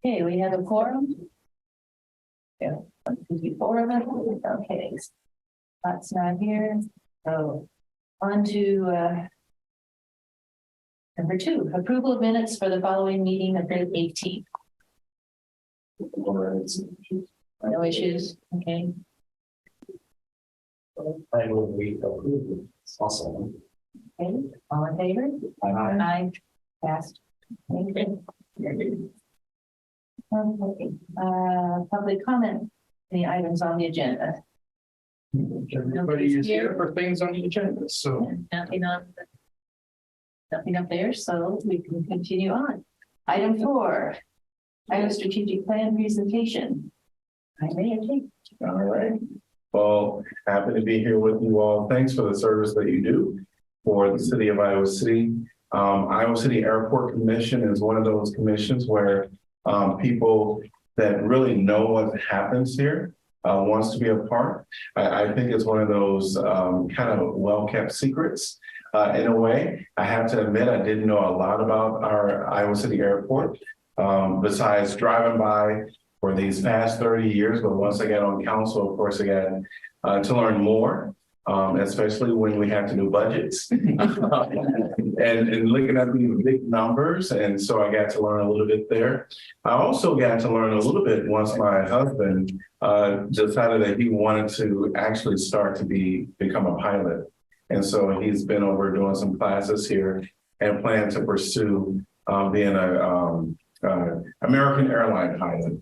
Okay, we have a quorum. Yeah, 4 of them. Okay, that's not here. So on to number 2, approval of minutes for the following meeting of the 18th. No issues. Okay. I will we approve it. Awesome. Okay. All in favor? Aye. Passed. Thank you. Okay. Public comment. Any items on the agenda? Everybody is here for things on the agenda, so. Nothing up there, so we can continue on. Item 4, Iowa strategic plan presentation. I may take. All right. Well, happy to be here with you all. Thanks for the service that you do for the city of Iowa City. Iowa City Airport Commission is one of those commissions where people that really know what happens here wants to be a part. I think it's one of those kind of well-kept secrets. In a way, I have to admit, I didn't know a lot about our Iowa City Airport besides driving by for these past 30 years. But once I got on council, of course, I got to learn more, especially when we have to do budgets and looking at these big numbers. And so I got to learn a little bit there. I also got to learn a little bit once my husband decided that he wanted to actually start to become a pilot. And so he's been over doing some classes here and plan to pursue being a American airline pilot.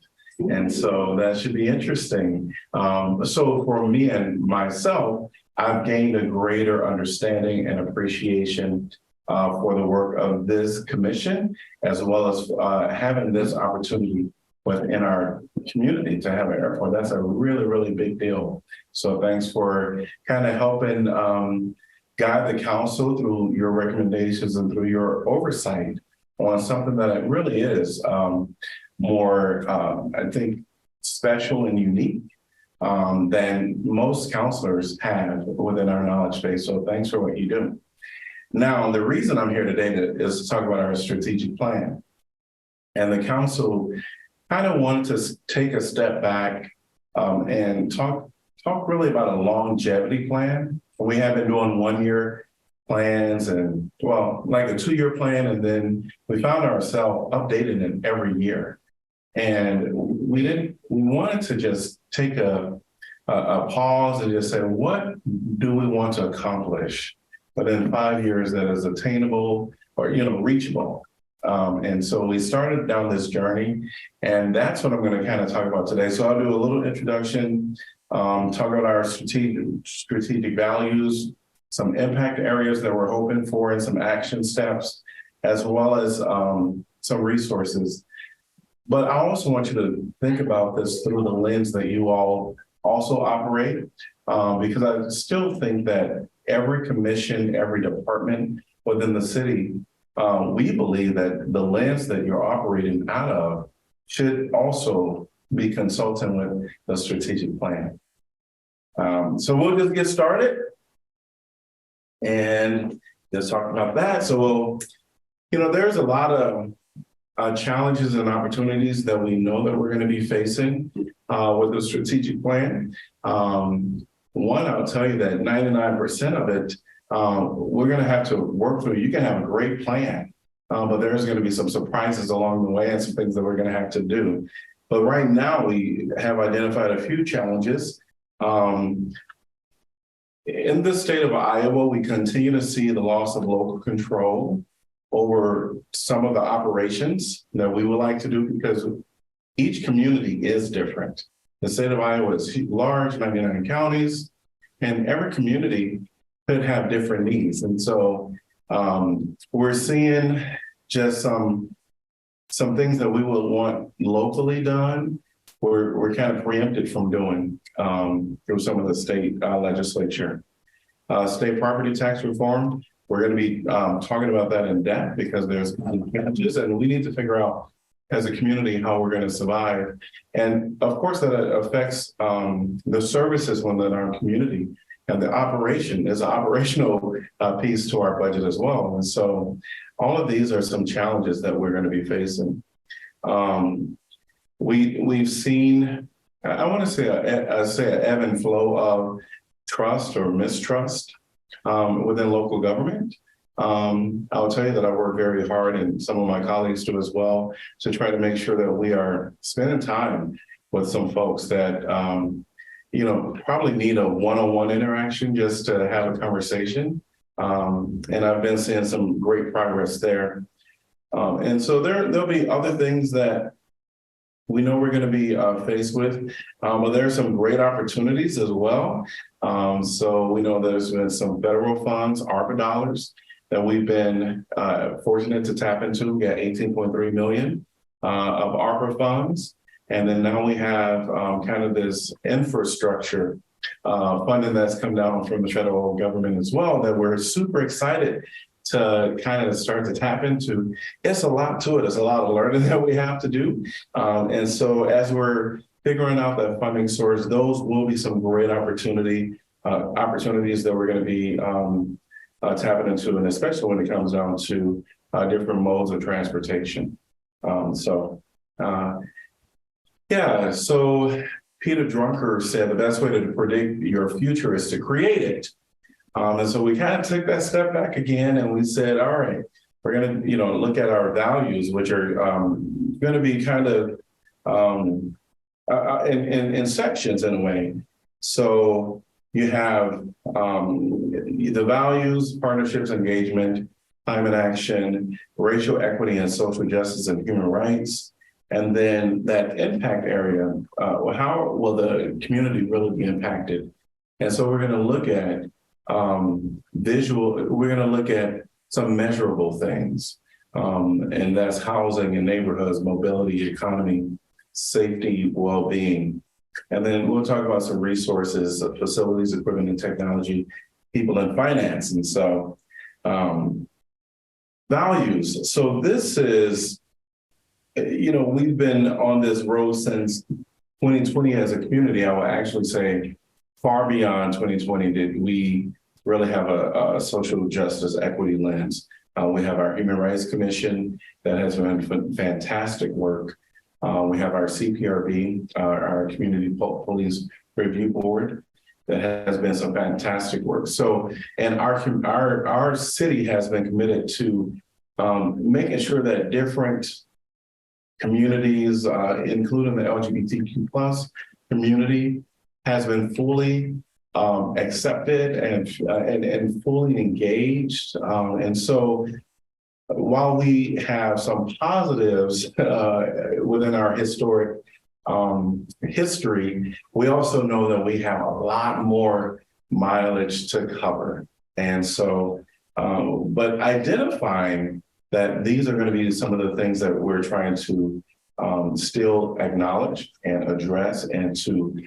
And so that should be interesting. So for me and myself, I've gained a greater understanding and appreciation for the work of this commission, as well as having this opportunity within our community to have an airport. That's a really, really big deal. So thanks for kind of helping guide the council through your recommendations and through your oversight on something that it really is more, I think, special and unique than most counselors have within our knowledge base. So thanks for what you do. Now, the reason I'm here today is to talk about our strategic plan. And the council kind of wanted to take a step back and talk really about a longevity plan. We have been doing 1-year plans and, well, like a 2-year plan, and then we found ourselves updating it every year. And we wanted to just take a pause and just say, what do we want to accomplish within 5 years that is attainable or, reachable? And so we started down this journey, and that's what I'm going to kind of talk about today. So I'll do a little introduction, talk about our strategic values, some impact areas that we're hoping for, and some action steps, as well as some resources. But I also want you to think about this through the lens that you all also operate, because I still think that every commission, every department within the city, we believe that the lens that you're operating out of should also be consulting with the strategic plan. So we'll just get started and just talk about that. So, there's a lot of challenges and opportunities that we know that we're going to be facing with the strategic plan. One, I'll tell you that 99% of it, we're going to have to work through. You can have a great plan, but there's going to be some surprises along the way and some things that we're going to have to do. But right now, we have identified a few challenges. In the state of Iowa, we continue to see the loss of local control over some of the operations that we would like to do, because each community is different. The state of Iowa is large, 99 counties, and every community could have different needs. And so we're seeing just some things that we would want locally done, we're kind of preempted from doing through some of the state legislature. State property tax reform, we're going to be talking about that in depth, because there's challenges, and we need to figure out as a community how we're going to survive. And of course, that affects the services within our community, and the operation is an operational piece to our budget as well. And so all of these are some challenges that we're going to be facing. we've seen, I want to say an ebb and flow of trust or mistrust within local government. I'll tell you that I work very hard, and some of my colleagues do as well, to try to make sure that we are spending time with some folks that probably need a one-on-one interaction just to have a conversation. And I've been seeing some great progress there. And so there'll be other things that we know we're going to be faced with, but there are some great opportunities as well. So we know there's been some federal funds, ARPA dollars, that we've been fortunate to tap into. We got 18.3 million of ARPA funds. And then now we have kind of this infrastructure funding that's come down from the federal government as well, that we're super excited to kind of start to tap into. It's a lot to it. It's a lot of learning that we have to do. And so as we're figuring out that funding source, those will be some great opportunities that we're going to be tapping into, and especially when it comes down to different modes of transportation. So Peter Drucker said the best way to predict your future is to create it. And so we kind of took that step back again, and we said, all right, we're going to, look at our values, which are going to be kind of in sections in a way. So you have the values, partnerships, engagement, climate action, racial equity and social justice and human rights. And then that impact area, how will the community really be impacted? And so we're going to look at we're going to look at some measurable things. And that's housing and neighborhoods, mobility, economy, safety, well-being. And then we'll talk about some resources, facilities, equipment, and technology, people, and finance. And so values. So this is, we've been on this road since 2020 as a community. I will actually say far beyond 2020 did we really have a social justice equity lens. We have our Human Rights Commission that has been fantastic work. We have our CPRB, our Community Police Review Board, that has been some fantastic work. So, and our city has been committed to making sure that different communities, including the LGBTQ plus community, has been fully accepted and fully engaged. And so while we have some positives within our historic history, we also know that we have a lot more mileage to cover. And so, but identifying that these are going to be some of the things that we're trying to still acknowledge and address and to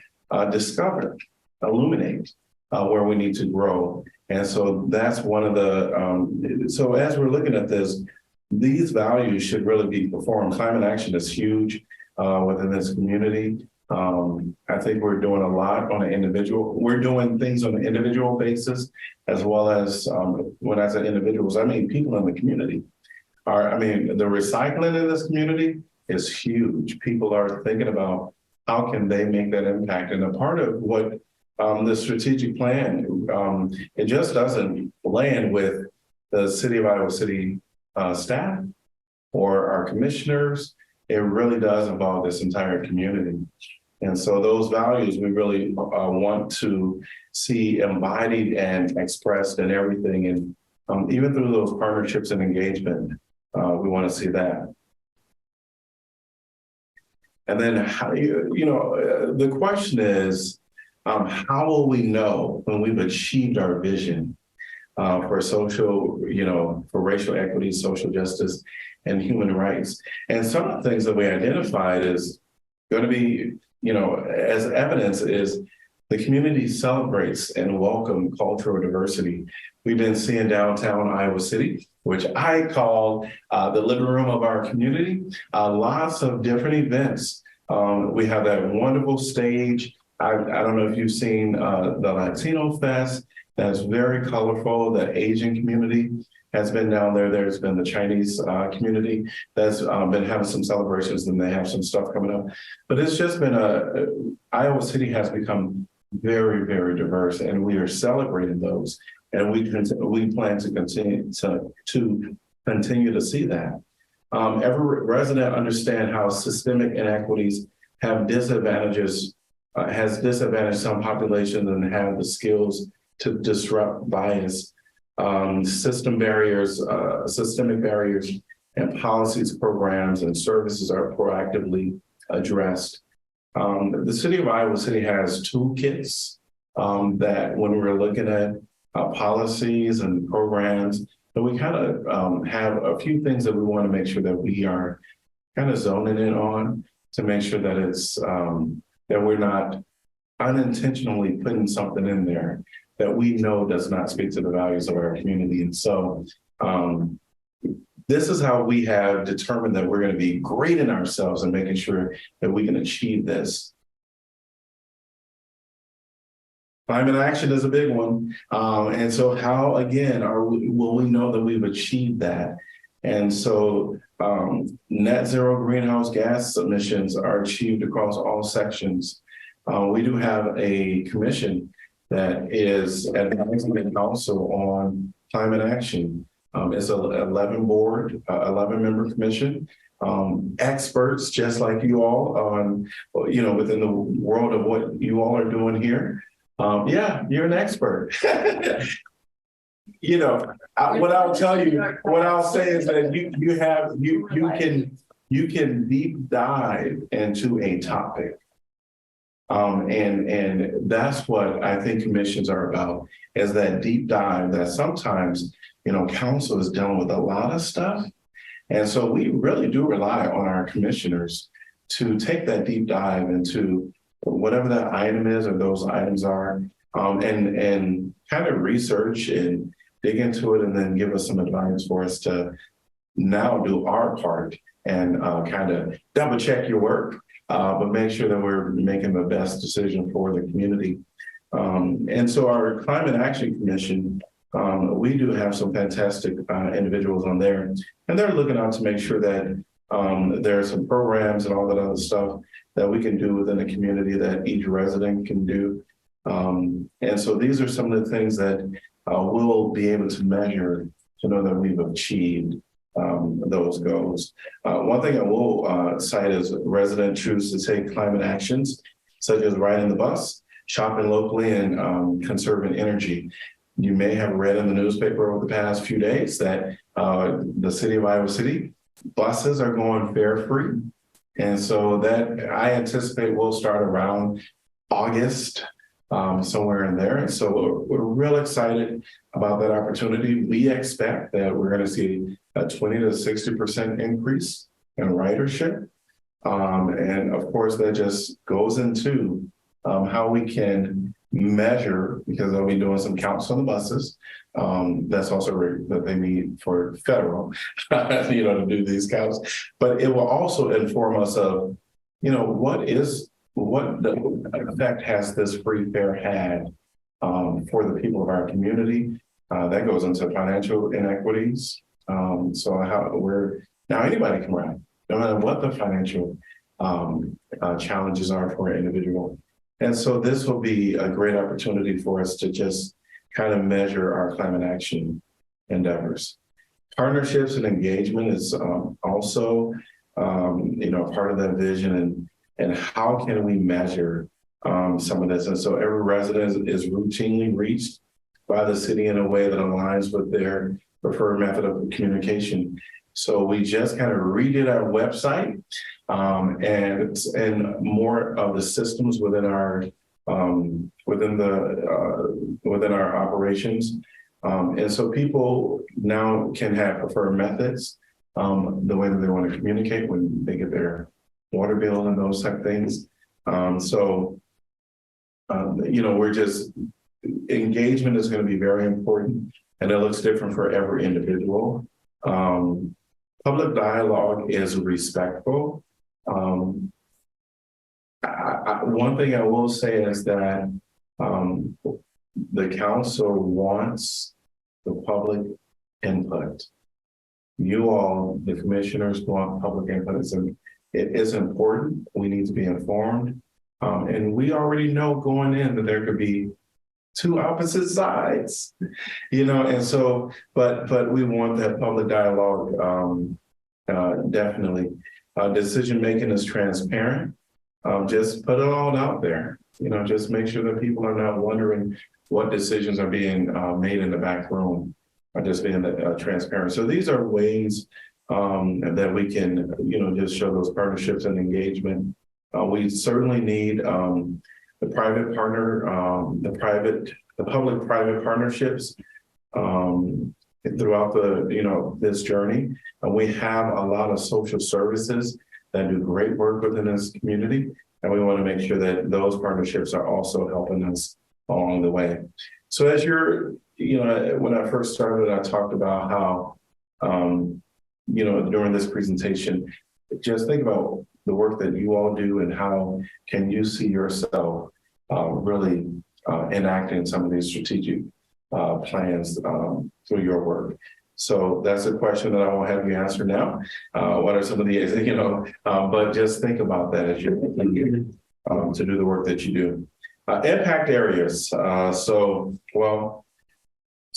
discover, illuminate where we need to grow. And so that's one of the, so as we're looking at this, these values should really be performed. Climate action is huge within this community. I think we're doing a lot on an individual. We're doing things on an individual basis, as well as when I say individuals, I mean people in the community. The recycling in this community is huge. People are thinking about how can they make that impact. And a part of what the strategic plan, it just doesn't land with the City of Iowa City staff or our commissioners. It really does involve this entire community. And so those values we really want to see embodied and expressed in everything. And even through those partnerships and engagement, we want to see that. And then, the question is, how will we know when we've achieved our vision for social, for racial equity, social justice, and human rights? And some of the things that we identified is going to be, as evidence is the community celebrates and welcomes cultural diversity. We've been seeing downtown Iowa City, which I call the living room of our community, lots of different events. We have that wonderful stage. I don't know if you've seen the Latino Fest. That's very colorful, the Asian community. has been down there. There's been the Chinese community that's been having some celebrations, and they have some stuff coming up. But it's just been Iowa City has become very, very diverse, and we are celebrating those. And we plan to continue to see that. Every resident understand how systemic inequities have disadvantages, has disadvantaged some populations and have the skills to disrupt bias. Systemic barriers and policies, programs, and services are proactively addressed. The city of Iowa City has toolkits that when we're looking at policies and programs, but we kind of have a few things that we want to make sure that we are kind of zoning in on to make sure that it's that we're not unintentionally putting something in there that we know does not speak to the values of our community. And so this is how we have determined that we're going to be great in ourselves and making sure that we can achieve this. Climate action is a big one. And so how, again, will we know that we've achieved that? And so net zero greenhouse gas emissions are achieved across all sections. We do have a commission that is advising also on climate action. It's an 11-member commission. Experts just like you all on, within the world of what you all are doing here. Yeah, you're an expert. What I'll tell you, what I'll say is that you can deep dive into a topic. And that's what I think commissions are about, is that deep dive that sometimes, council is dealing with a lot of stuff. And so we really do rely on our commissioners to take that deep dive into whatever that item is or those items are, and kind of research and dig into it and then give us some advice for us to now do our part and kind of double check your work, but make sure that we're making the best decision for the community. And so our Climate Action Commission, we do have some fantastic individuals on there, and they're looking out to make sure that there are some programs and all that other stuff that we can do within the community that each resident can do. And so these are some of the things that we'll be able to measure to know that we've achieved those goals. One thing I will cite is resident choose to take climate actions, such as riding the bus, shopping locally, and conserving energy. You may have read in the newspaper over the past few days that the city of Iowa City buses are going fare free. And so that I anticipate will start around August, somewhere in there. And so we're real excited about that opportunity. We expect that we're going to see a 20 to 60% increase in ridership. And of course, that just goes into how we can measure, because they'll be doing some counts on the buses. That's also that they need for federal, to do these counts. But it will also inform us of, what the effect has this free fare had for the people of our community. That goes into financial inequities. So now anybody can ride, no matter what the financial challenges are for an individual. And so this will be a great opportunity for us to just kind of measure our climate action endeavors. Partnerships and engagement is also, part of that vision, and how can we measure some of this? And so every resident is routinely reached by the city in a way that aligns with their preferred method of communication. So we just kind of redid our website and more of the systems within our operations. And so people now can have preferred methods, the way that they want to communicate when they get their water bill and those type of things. We're just, engagement is going to be very important, and it looks different for every individual. Public dialogue is respectful. One thing I will say is that the council wants the public input. You all, the commissioners, want public input. It is important. We need to be informed. And we already know going in that there could be two opposite sides, and so, but we want that public dialogue, definitely. Decision-making is transparent. Just put it all out there, just make sure that people are not wondering what decisions are being made in the back room, or just being transparent. So these are ways that we can, just show those partnerships and engagement. We certainly need the private partner, the public-private partnerships throughout this journey. And we have a lot of social services that do great work within this community. And we want to make sure that those partnerships are also helping us along the way. So as when I first started, I talked about how, during this presentation, just think about the work that you all do and how can you see yourself really enacting some of these strategic plans through your work. So that's a question that I won't have you answer now. What are some of the, but just think about that as you're thinking to do the work that you do. Impact areas. So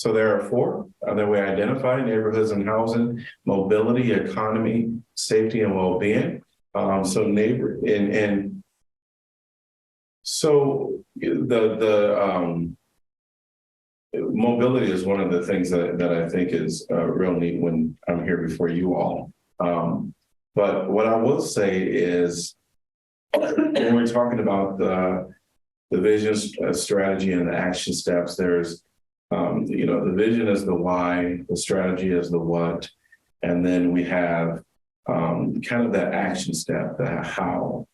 there are four that we identify: neighborhoods and housing, mobility, economy, safety, and well-being. So the mobility is one of the things that I think is real neat when I'm here before you all. But what I will say is, when we're talking about the vision, strategy, and the action steps, there's, the vision is the why, the strategy is the what, and then we have kind of that action step, the how.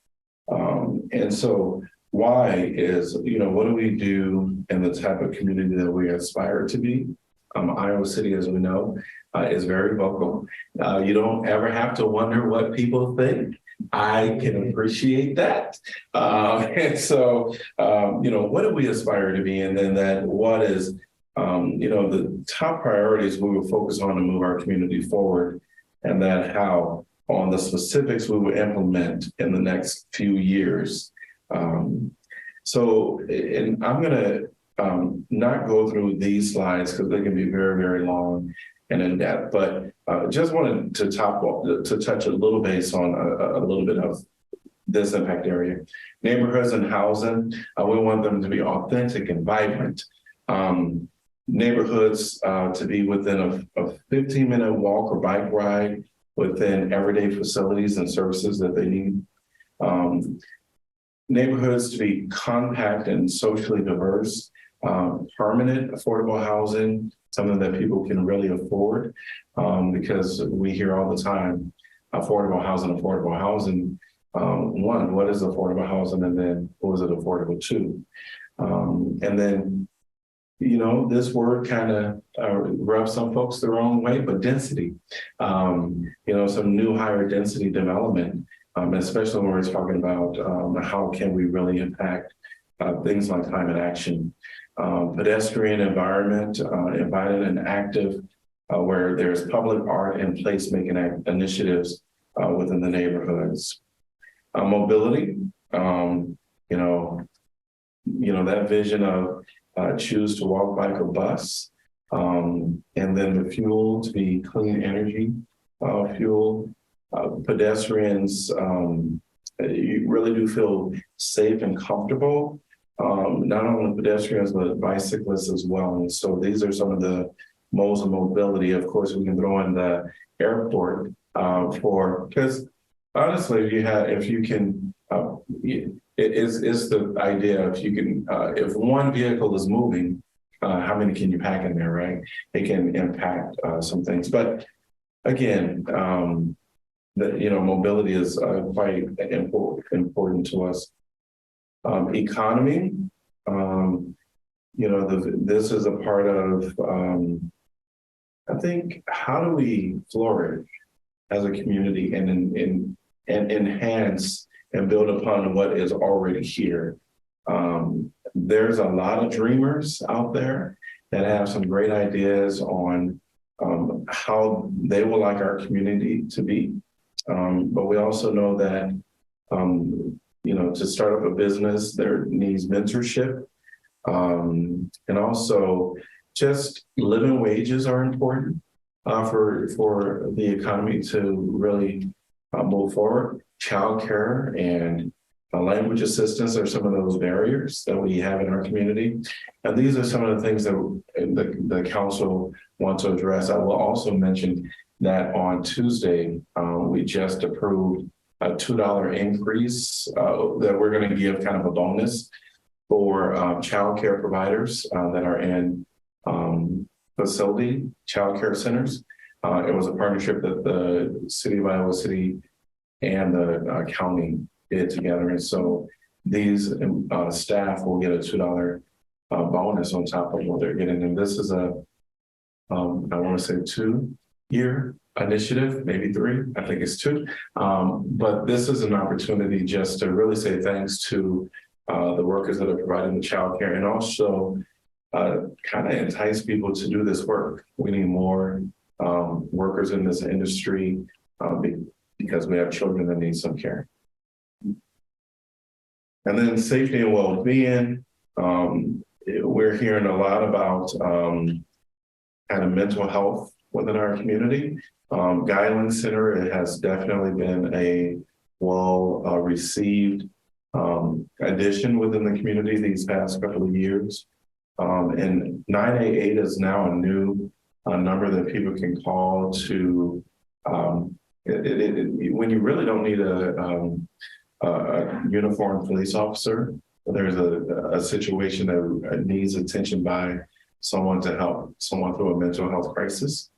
And so why is, what do we do in the type of community that we aspire to be? Iowa City, as we know, is very vocal. You don't ever have to wonder what people think. I can appreciate that. And so, what do we aspire to be? And then that what is, the top priorities we will focus on to move our community forward, and that how on the specifics we will implement in the next few years. And I'm going to not go through these slides because they can be very, very long and in depth, but just wanted to touch a little base on a little bit of this impact area. Neighborhoods and housing, we want them to be authentic and vibrant. Neighborhoods to be within a 15-minute walk or bike ride within everyday facilities and services that they need. Neighborhoods to be compact and socially diverse, permanent affordable housing, something that people can really afford, because we hear all the time, affordable housing. One, what is affordable housing? And then what is it affordable to? And then, this word kind of rubs some folks the wrong way, but density, some new higher density development, especially when we're talking about how can we really impact things like climate action, pedestrian environment, invited and active, where there's public art and placemaking initiatives within the neighborhoods. Mobility, that vision of choose to walk, bike, or bus, and then the fuel to be clean energy fuel. Pedestrians, you really do feel safe and comfortable, not only pedestrians, but bicyclists as well. And so these are some of the modes of mobility. Of course, we can throw in the airport because honestly, it's the idea if one vehicle is moving, how many can you pack in there, right? It can impact some things. But again, mobility is quite important to us. Economy, this is a part of, I think, how do we flourish as a community and enhance and build upon what is already here. There's a lot of dreamers out there that have some great ideas on how they would like our community to be. But we also know that, to start up a business, there needs mentorship. And also just living wages are important for the economy to really move forward. Childcare and language assistance are some of those barriers that we have in our community. And these are some of the things that the council wants to address. I will also mention that on Tuesday, we just approved a $2 increase that we're going to give kind of a bonus for childcare providers that are in facility childcare centers. It was a partnership that the city of Iowa City and the county did together. And so these staff will get a $2 bonus on top of what they're getting. And this is I want to say 2-year initiative, maybe 3, I think it's 2. But this is an opportunity just to really say thanks to the workers that are providing the childcare, and also kind of entice people to do this work. We need more workers in this industry because we have children that need some care. And then safety and well-being. We're hearing a lot about kind of mental health within our community. Guideline Center, it has definitely been a well-received addition within the community these past couple of years. And 988 is now a new number that people can call to, when you really don't need a uniformed police officer, there's a situation that needs attention by someone to help someone through a mental health crisis.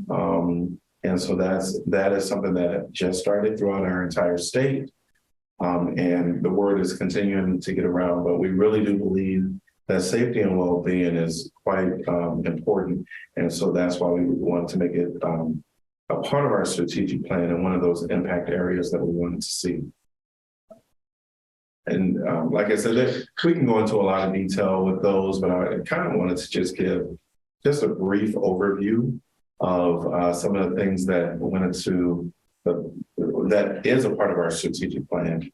And so that is something that just started throughout our entire state. And the word is continuing to get around, but we really do believe that safety and well-being is quite important. And so that's why we want to make it a part of our strategic plan and one of those impact areas that we wanted to see. And like I said, we can go into a lot of detail with those, but I kind of wanted to just give just a brief overview of some of the things that went into that is a part of our strategic plan.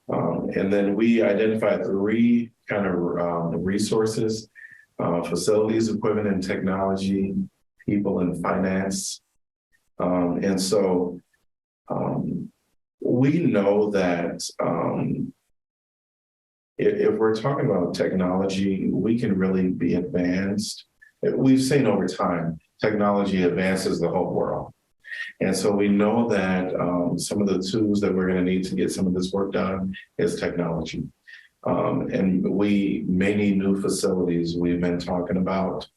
And then we identified 3 kind of resources, facilities, equipment, and technology, people, and finance. And so we know that if we're talking about technology, we can really be advanced. We've seen over time, technology advances the whole world. And so we know that some of the tools that we're going to need to get some of this work done is technology. And we may need new facilities. We've been talking about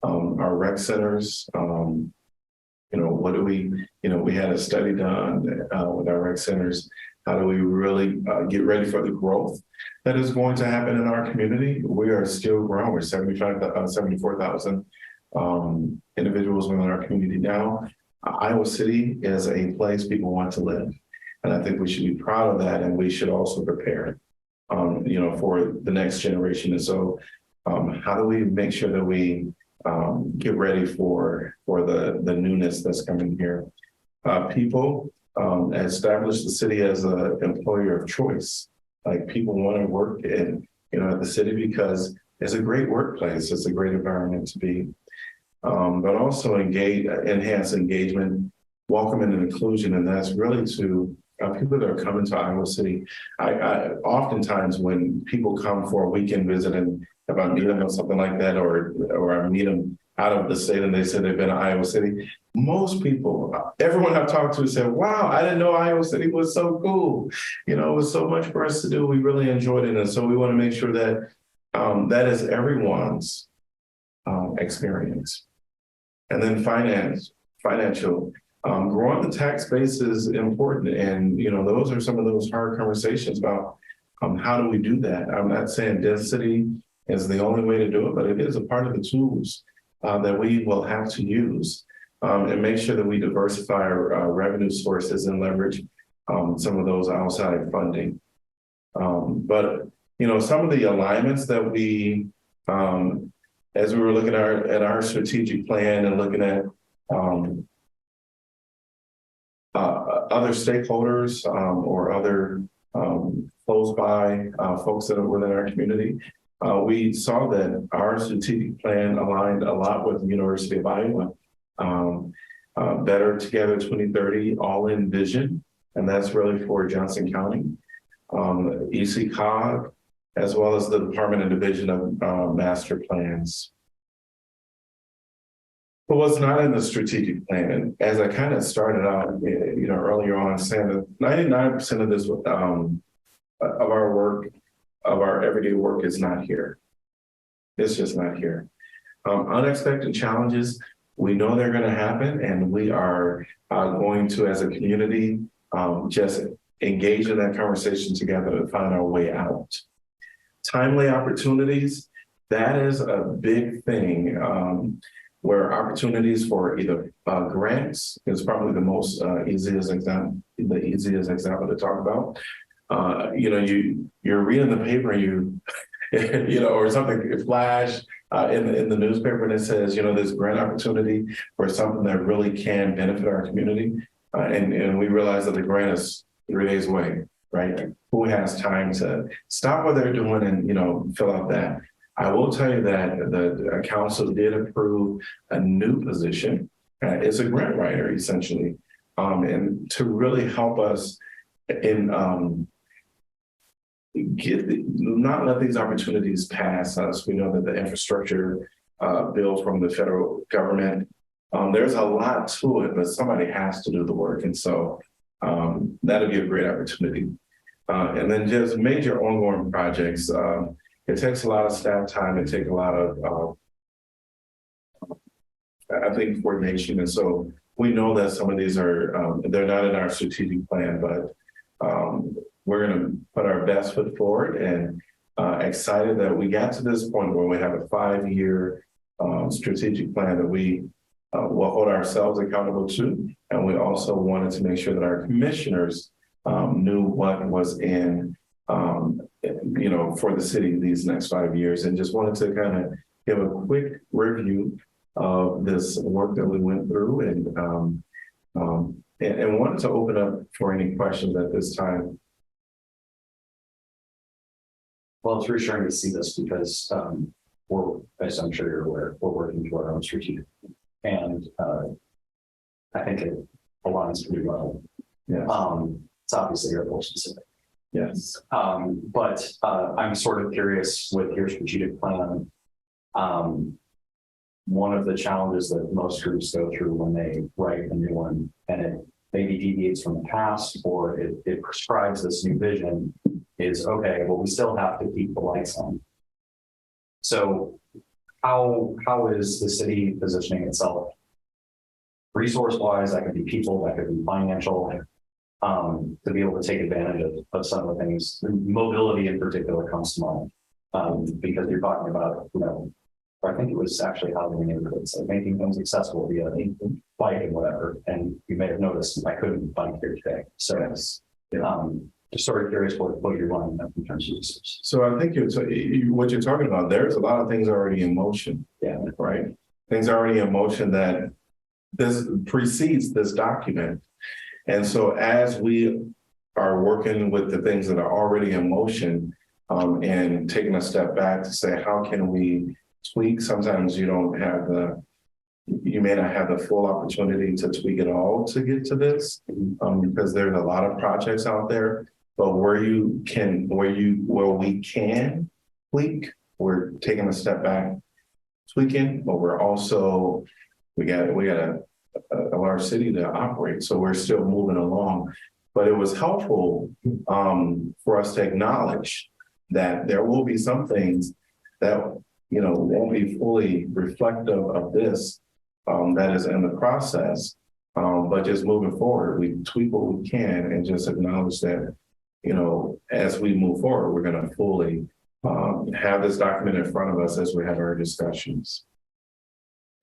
our rec centers. What do we had a study done with our rec centers. How do we really get ready for the growth that is going to happen in our community? We are still growing. We're 74,000 individuals within our community now. Iowa City is a place people want to live. And I think we should be proud of that. And we should also prepare, for the next generation. And so how do we make sure that we get ready for the newness that's coming here? People establish the city as an employer of choice. Like, people want to work at the city because it's a great workplace. It's a great environment to be. But also enhance engagement, welcome, and inclusion. And that's really to people that are coming to Iowa City. I oftentimes when people come for a weekend visit, and if I meet them or something like that, or I meet them out of the state and they said they've been to Iowa City, most people, everyone I've talked to said, wow, I didn't know Iowa City was so cool. It was so much for us to do. We really enjoyed it. And so we want to make sure that that is everyone's experience. And then financial, growing the tax base is important. And, those are some of those hard conversations about how do we do that? I'm not saying density is the only way to do it, but it is a part of the tools that we will have to use and make sure that we diversify our revenue sources and leverage some of those outside funding. But, some of the alignments that we, as we were looking at our strategic plan and looking at other stakeholders or other close by folks that are within our community. We saw that our strategic plan aligned a lot with the University of Iowa. Better Together 2030 all-in vision, and that's really for Johnson County. ECOG, as well as the Department and Division of Master Plans. But what's not in the strategic plan, and as I kind of started out, earlier on, saying that 99% of this, of our work, of our everyday work, is not here. It's just not here. Unexpected challenges, we know they're going to happen, and we are going to, as a community, just engage in that conversation together to find our way out. Timely opportunities, that is a big thing. Where opportunities for either grants is probably the most easiest example to talk about. You're reading the paper, or something flash in the newspaper, and it says, this grant opportunity for something that really can benefit our community, and we realize that the grant is 3 days away, right? Who has time to stop what they're doing and fill out that? I will tell you that the council did approve a new position. It's a grant writer, essentially, and to really help us in not let these opportunities pass us. We know that the infrastructure bill from the federal government, there's a lot to it, but somebody has to do the work, and so that'll be a great opportunity. And then just major ongoing projects. It takes a lot of staff time. It takes a lot of, I think, coordination. And so we know that some of these are, they're not in our strategic plan, but we're going to put our best foot forward, and excited that we got to this point where we have a 5-year strategic plan that we will hold ourselves accountable to. And we also wanted to make sure that our commissioners knew what was in for the city these next 5 years, and just wanted to kind of give a quick review of this work that we went through, and wanted to open up for any questions at this time. Well, it's reassuring to see this because we're, as I'm sure you're aware, we're working to our own strategic, and I think it aligns pretty well. Yeah. It's obviously airport specific. Yes. But I'm sort of curious with your strategic plan. One of the challenges that most groups go through when they write a new one, and it maybe deviates from the past, or it prescribes this new vision, is okay, well, we still have to keep the lights on. So how is the city positioning itself resource-wise? That could be people, that could be financial, to be able to take advantage of some of the things. Mobility in particular comes to mind, because you're talking about, I think it was actually housing in neighborhoods, like making things accessible via bike and whatever. And you may have noticed I couldn't bike here today. So just sort of curious what you're lining up in terms of resources. So I think what you're talking about, there's a lot of things already in motion. Yeah. Right. Things already in motion that this precedes this document. And so as we are working with the things that are already in motion, and taking a step back to say, how can we tweak? Sometimes you may not have the full opportunity to tweak it all to get to this, because there's a lot of projects out there. But where we can tweak, we're taking a step back, tweaking, but we're also, we got a large city to operate. So we're still moving along, but it was helpful for us to acknowledge that there will be some things that, won't be fully reflective of this, that is in the process. But just moving forward, we tweak what we can and just acknowledge that, as we move forward, we're going to fully have this document in front of us as we have our discussions.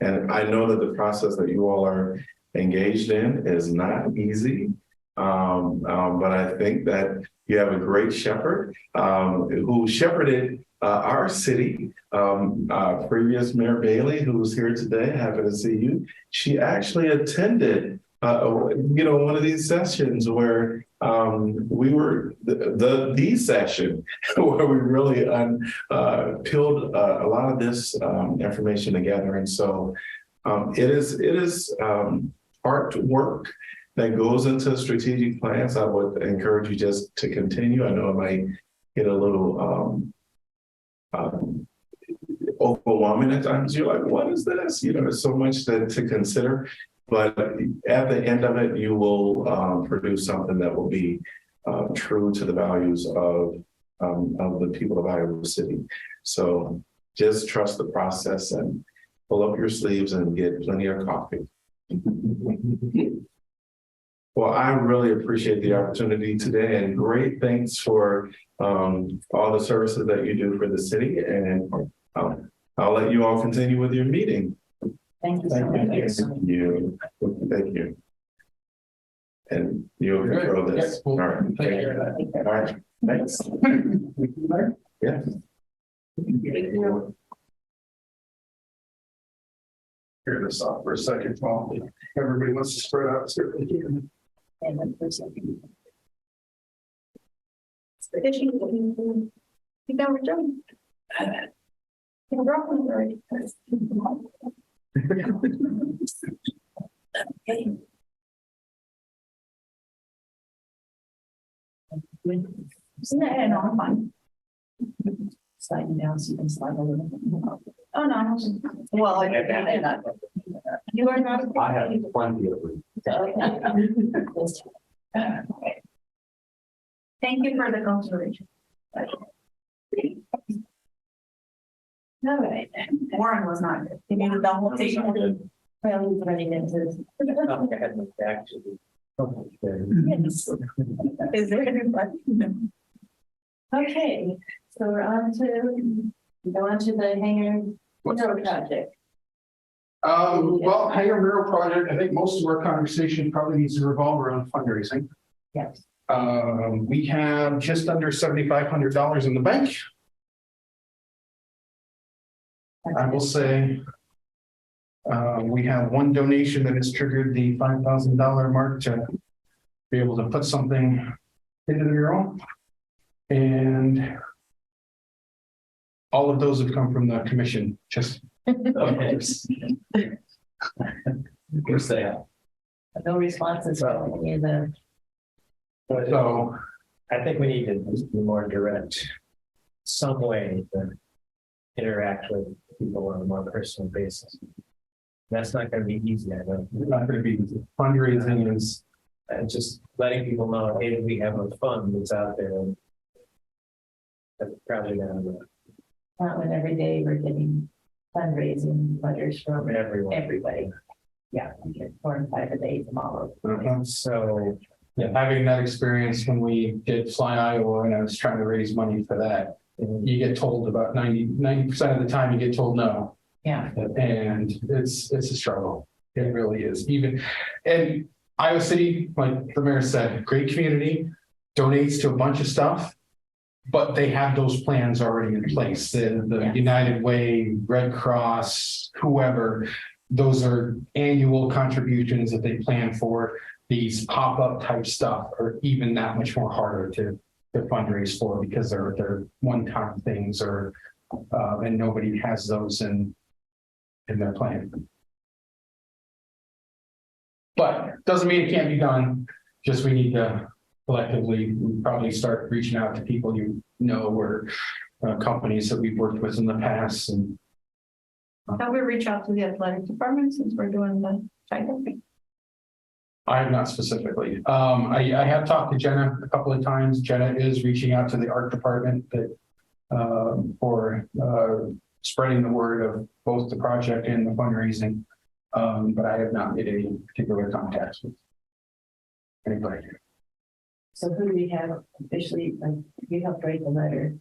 And I know that the process that you all are engaged in is not easy. But I think that you have a great shepherd who shepherded our city. Previous Mayor Bailey, who was here today, happy to see you. She actually attended, one of these sessions where we were the session where we really peeled a lot of this information together, and so it is hard work that goes into strategic plans. I would encourage you just to continue. I know it might get a little overwhelming at times. You're like, what is this? There's so much to consider. But at the end of it, you will produce something that will be true to the values of the people of Iowa City. So just trust the process and pull up your sleeves and get plenty of coffee. Well, I really appreciate the opportunity today, and great thanks for all the services that you do for the city. And I'll let you all continue with your meeting. Thank you so much. Thank you. And you'll control this. All right. All right. Thanks. Yeah. Hear this off for a second, while everybody wants to spread out. And then for a second. You got it done. You're welcome, already. Okay. No, I'm fine. Sliding down so you can slide a little bit. Oh, no. Well, You are not. I have plenty of room. Thank you for the consideration. All right. Warren was not good. He needed the whole thing. Well, he's running into. Is there anybody? Okay, so we're on to, go on to the hangar mural project. Well, Hangar Mural Project, I think most of our conversation probably needs to revolve around fundraising. Yes. We have just under $7,500 in the bank. I will say, we have one donation that has triggered the $5,000 mark to be able to put something into the mural. And all of those have come from the commission, just. Of course they have. No responses from any of the. So I think we need to be more direct, some way to interact with people on a more personal basis. That's not going to be easy, I know. not going to be fundraising is, And just letting people know, hey, we have a fund that's out there. That's probably not Not when every day we're getting fundraising letters from everybody. Yeah, we get 4 and 5 a day from all over. So, having that experience when we did Fly Iowa and I was trying to raise money for that, you get told about 90% of the time you get told no. Yeah. And it's a struggle. It really is. And Iowa City, like the mayor said, great community, donates to a bunch of stuff, but they have those plans already in place. The United Way, Red Cross, whoever, those are annual contributions that they plan for. These pop-up type stuff are even that much more harder to fundraise for because they're one-time things and nobody has those in their plan. But doesn't mean it can't be done. Just we need to collectively probably start reaching out to people or companies that we've worked with in the past. And How we reach out to the athletic department since we're doing the title thing? I have not specifically. I have talked to Jenna a couple of times. Jenna is reaching out to the art department for spreading the word of both the project and the fundraising. But I have not made any particular contacts with anybody. So who do we have officially, you helped write the letter?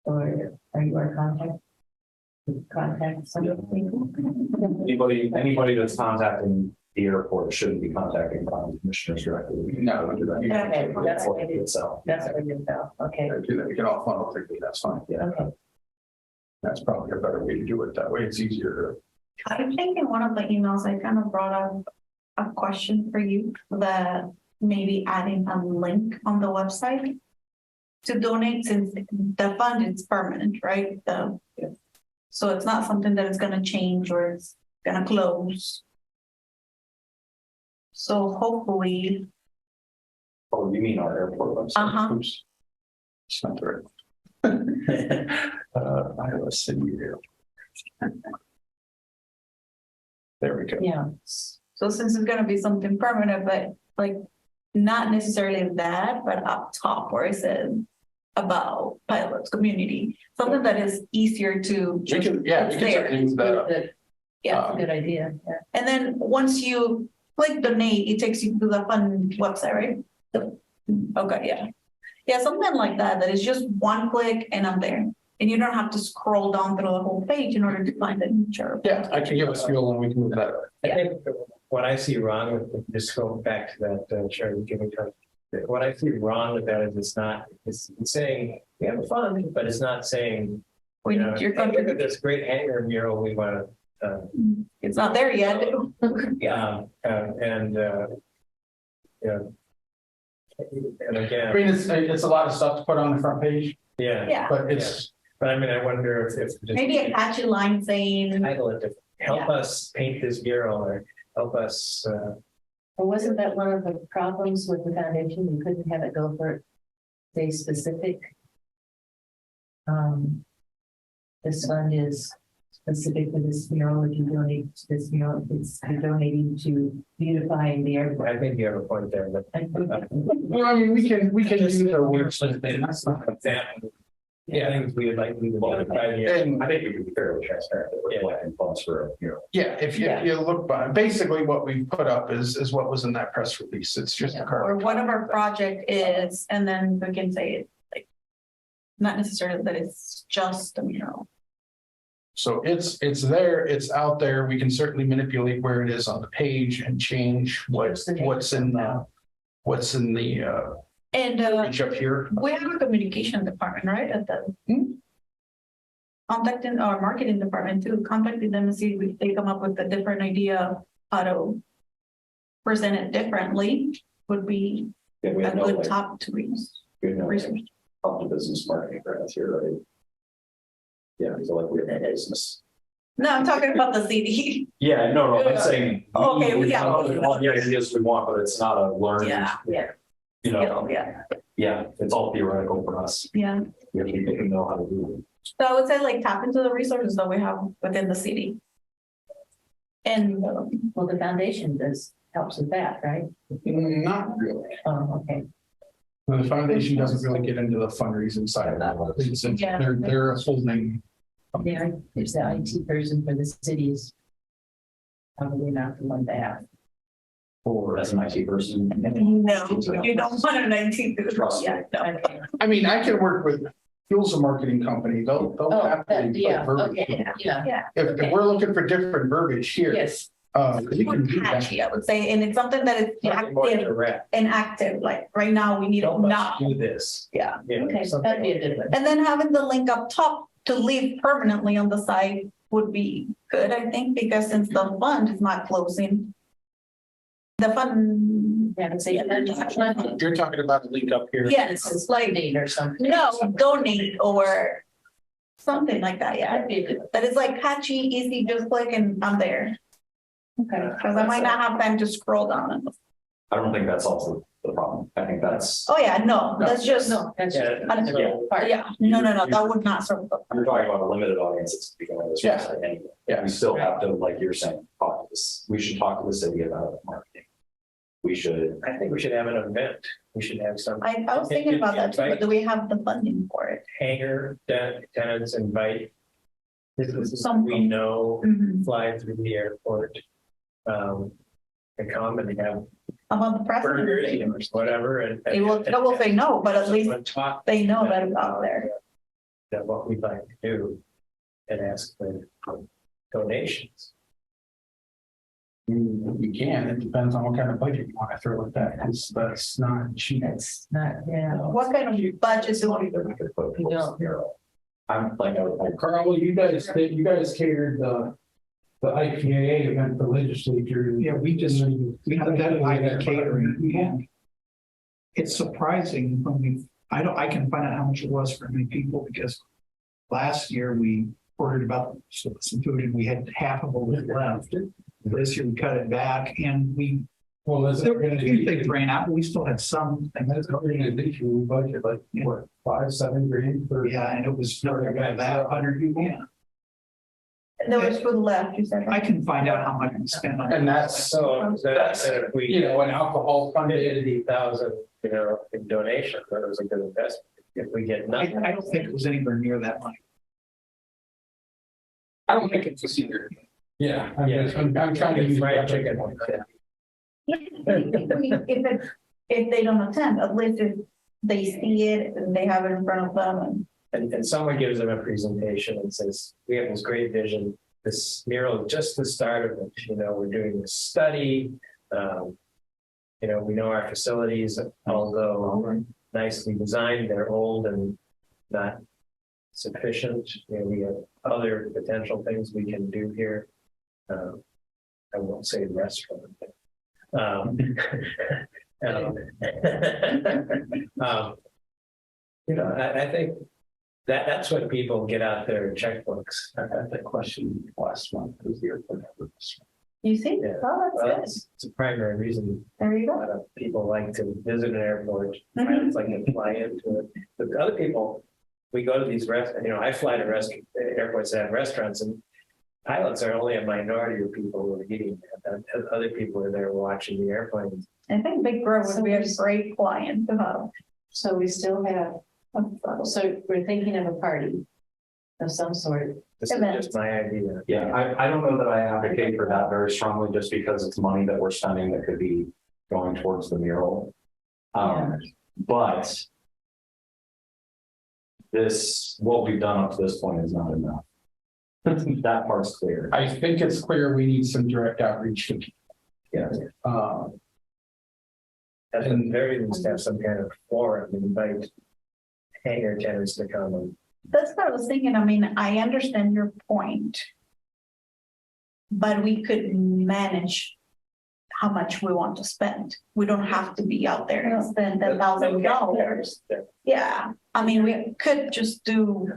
Or are you our contact? Contact somebody? Anybody that's contacting the airport shouldn't be contacting the commissioners directly. No, don't do that. Yeah. Okay, that's what I did. Itself. That's what I did now. Okay, Do that. We can all funnel through, that's fine. Yeah, okay. that's probably a better way to do it. That way it's easier. I think in one of the emails, I kind of brought up a question for you that maybe adding a link on the website to donate, since the fund is permanent, right? So it's not something that is gonna change or it's gonna close. So hopefully, Oh, you mean our airport website? uh-huh, Oops. It's not the right. Iowa City here. There we go. Yeah, so since it's gonna be something permanent, but like, not necessarily that, but up top where it says about pilots community, something that is easier to. We can, yeah, we It's can there. certainly move that up. Yeah, that's a good idea. Yeah. and then once you click donate, it takes you to the fund website, right? Okay, yeah. Yeah, something like that, that is just one click and I'm there. And you don't have to scroll down through the whole page in order to find it. Sure. Yeah, I can give us fuel and we can move that up. I think what I see wrong with, just going back to that, Sharon, giving time. What I see wrong with that is it's saying, we have a fund, but it's not saying, We you know, need your hey, look at contribution. this great hangar mural we want to, It's not there yet. yeah, and, yeah. And I again, mean, it's a lot of stuff to put on the front page, yeah, Yeah, but it's, but I mean, I wonder if just maybe a catchy line saying, title it, different. Help us paint this mural or help us, Well, wasn't that one of the problems with the foundation? You couldn't have it go for a specific. This fund is specific to this mural. If you donate to this mural, you're donating to beautifying the airport. I think you have a point there, but. well, I mean, we can use the words. That's not an example. Yeah, I think we would like to leave it 5 years. And I think we could be fairly transparent that we're collecting funds for, you know, yeah, if you look by, basically what we put up is what was in that press release. It's just a or current. what of our project is, and then we can say it like. Not necessarily that it's just a mural. So it's there, it's out there. We can certainly manipulate where it is on the page and change what's in the And page up here. we have a communication department, right, at the. Contacting our marketing department too, contacting them and see if they come up with a different idea of how to. Present it differently would be yeah, we a have no good like, top to resource. we have no like, research. public business marketing grants here, right? Yeah, so like we have a business. No, I'm talking about the CD. Yeah, no, I'm saying. Okay, we yeah. have all the ideas we want, but it's not a learned, Yeah, you know, yeah, it's all theoretical for us. yeah. We have people who know how to do it. So I would say like tap into the resources that we have within the city. And Well, the foundation helps with that, right? Not really. Oh, okay. The foundation doesn't really get into the fundraising side of that. They're a holding. Yeah, it's the IT person for the cities. Probably not the one to have. Or as an IT person. no, you don't want an IT. Trust me. Yeah, no. Okay. I mean, I can work with Fuel's a marketing company. They'll Oh, happily yeah, put verbiage. okay, yeah, Yeah. If we're looking for different verbiage here, yes. we can do that. Catchy, I would say, and it's something that is Something more active direct. and active, like right now, we need it Help us now. do this. Yeah. You know, Okay, something that'd be a like good one. And then having the link up top to leave permanently on the site would be good, I think, because since the fund is not closing. The fund, Yeah, and say, You're talking about a link up here. yes, it's like, date or something. no, donate or something like that, yeah. That'd be a good. That is like catchy, easy, just click and I'm there, Okay. because I might not have time to scroll down. I don't think that solves the problem. I think that's, Oh, yeah, no, that's just, No, that's Yeah. just. that's Yeah. part. yeah, no, that would not serve. the- you're talking about a limited audience that's beginning this Yeah. website anyway. Yeah. We still have to, like you're saying, talk to this, we should talk to the city about marketing. We should, I think we should have an event. We should have some I was thinking about that too, but do we have the funding for it? hangar tenants invite. This is Some- we know Mhm. fly through the airport. And come and have About the burgers president, or whatever and. they will say no, but at least Someone talk they know that it's out there. that what we'd like to do and ask for donations. We can, it depends on what kind of budget you want to throw at that, because that's not cheap. That's not, yeah. What kind of budget do we? We could put We don't. mural. I'm like, Carl, you guys catered the IPAA event for legislature. Yeah, we have that Ivy catering, and it's surprising when I can find out how much it was for many people, because last year we ordered about some food and we had half of what was left. This year we cut it back and Well, that's there were a few things ran out, but we still had some. And that's what we're gonna do, we budget like, what, 5-7 grand for. Yeah, and it was never about 100 people. Yeah, There was food left, you said. I can find out how much we spent on it. And that's, So that's if we. you know, an alcohol funded. 50,000, in donation, that was a good investment. If we get nothing. I don't think it was anywhere near that money. I don't think it's a secret. Yeah, I'm trying to use. Fried chicken. If they don't attend, at least if they see it and they have it in front of them and. And someone gives them a presentation and says, we have this great vision, this mural is just the start of it, we're doing this study. We know our facilities, although nicely designed, they're old and not sufficient. We have other potential things we can do here. I won't say restaurant. I think that's what people get out their checkbooks. I had that question last month, was the airport ever? You see? Yeah. Oh, Well, that's good. it's a primary reason There you a go. lot of people like to visit an airport. Mhm. It's like they fly into it. But other people, we go to these I fly to airports that have restaurants, and pilots are only a minority of people who are eating there. Other people are there watching the airplanes. I think Big Grove would be a great client to have. So we still have, so we're thinking of a party of some sort. This is Event. just my idea. Yeah, I don't know that I advocate for that very strongly, just because it's money that we're spending that could be going towards the mural. But what we've done up to this point is not enough. That part's clear. I think it's clear we need some direct outreach to people. Yeah. At the very least, have some kind of forum, invite hangar tenants to come and. That's what I was thinking. I mean, I understand your point. But we could manage how much we want to spend. We don't have to be out there and spend $1,000. Yeah, I mean, we could just do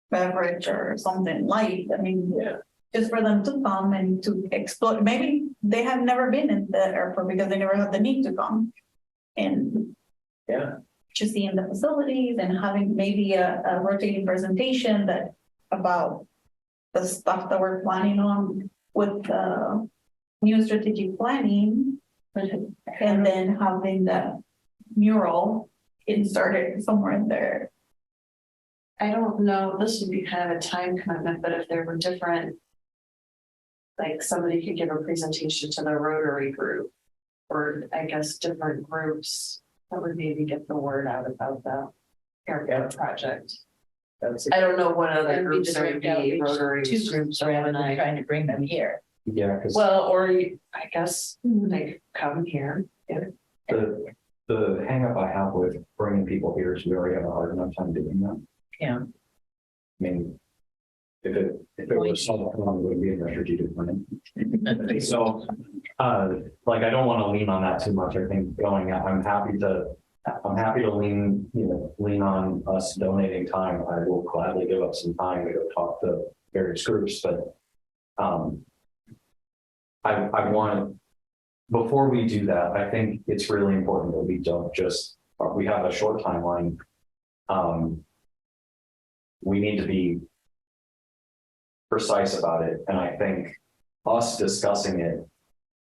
beverage or something light. I mean, Yeah. just for them to come and to explore. Maybe they have never been in the airport because they never had the need to come. And Yeah. just seeing the facilities and having maybe a rotating presentation that about the stuff that we're planning on with new strategic planning. And then having the mural inserted somewhere in there. I don't know, this would be kind of a time commitment, but if there were different, like somebody could give a presentation to the Rotary group, or I guess different groups that would maybe get the word out about the airport project. I don't know what other groups there would be, Rotary groups, rather than trying to bring them here. Yeah, because Well, or I guess they come here. the hang up I have with bringing people here is we already have a hard enough time doing that. Yeah. I mean, if it was solved, it would be a strategic plan. So, like, I don't want to lean on that too much. I think I'm happy to lean on us donating time. I will gladly give up some time to go talk to various groups, but I want, before we do that, I think it's really important that we don't we have a short timeline. We need to be precise about it. And I think us discussing it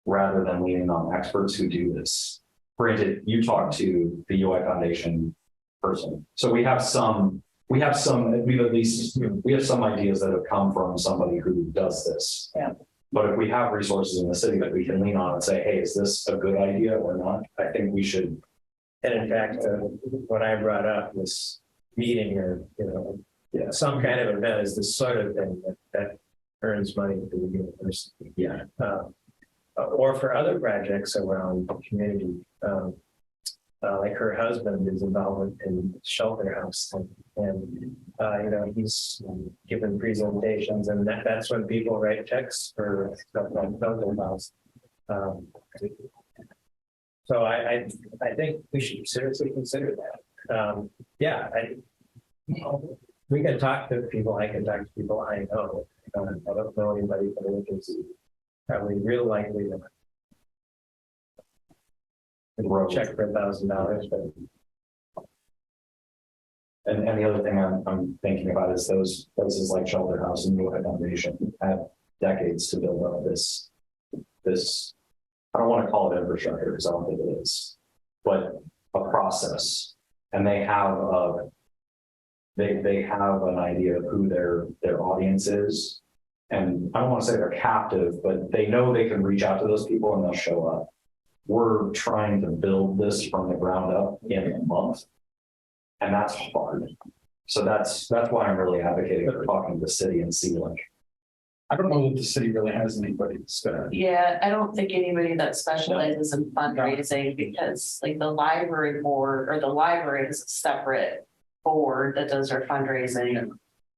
rather than leaning on experts who do this. Granted, you talk to the UI Foundation person. So we have some ideas that have come from somebody who does this. Yeah. But if we have resources in the city that we can lean on and say, hey, is this a good idea or not? I think we should. And in fact, when I brought up this meeting or, some kind of event is this sort of thing that earns money for the university. Yeah. Or for other projects around the community. Like her husband is involved in shelter house and you know, he's given presentations and that's when people write checks for stuff like shelter house. So I think we should seriously consider that. Yeah, we can talk to people. I can talk to people I know. I don't know anybody, but I can see probably real likely to check for $1,000, but And the other thing I'm thinking about is those places like Shelter House and New Hope Foundation have decades to build up this, I don't want to call it infrastructure because I don't think it is, but a process. And they have they have an idea of who their audience is. And I don't want to say they're captive, but they know they can reach out to those people and they'll show up. We're trying to build this from the ground up in a month. And that's hard. So that's why I'm really advocating for talking to the city and see like. I don't know that the city really has anybody that's gonna. Yeah, I don't think anybody that specializes in fundraising, because like the library board or the library is a separate board that does their fundraising.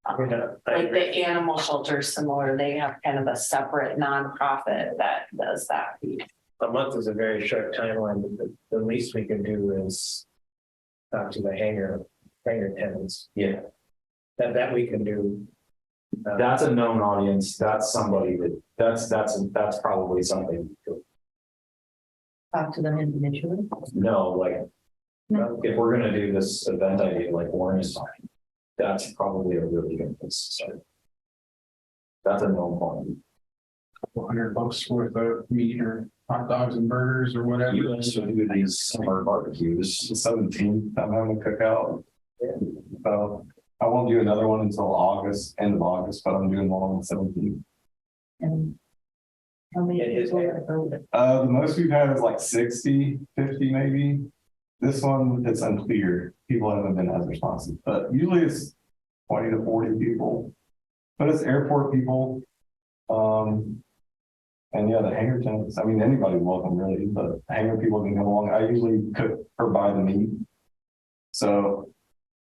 Like the animal shelter is similar, they have kind of a separate nonprofit that does that piece. A month is a very short timeline, but the least we can do is talk to the hangar tenants. Yeah. That we can do. That's a known audience. That's somebody that's probably something. Talk to them individually. No, like if we're gonna do this event idea like Warren is talking, that's probably a really good place to start. That's a known quantity. $100 worth of meat or hot dogs and burgers or whatever. You also do these summer barbecues. The 17th, I'm having a cookout. I won't do another one until August, end of August, but I'm doing one on the 17th. And how many people are The most we've had is like 60, 50 maybe. This one, it's unclear. People haven't been as responsive, but usually it's 20 to 40 people. But it's airport people. And yeah, the hangar tenants, I mean, anybody's welcome really, but hangar people can come along. I usually cook or buy the meat. So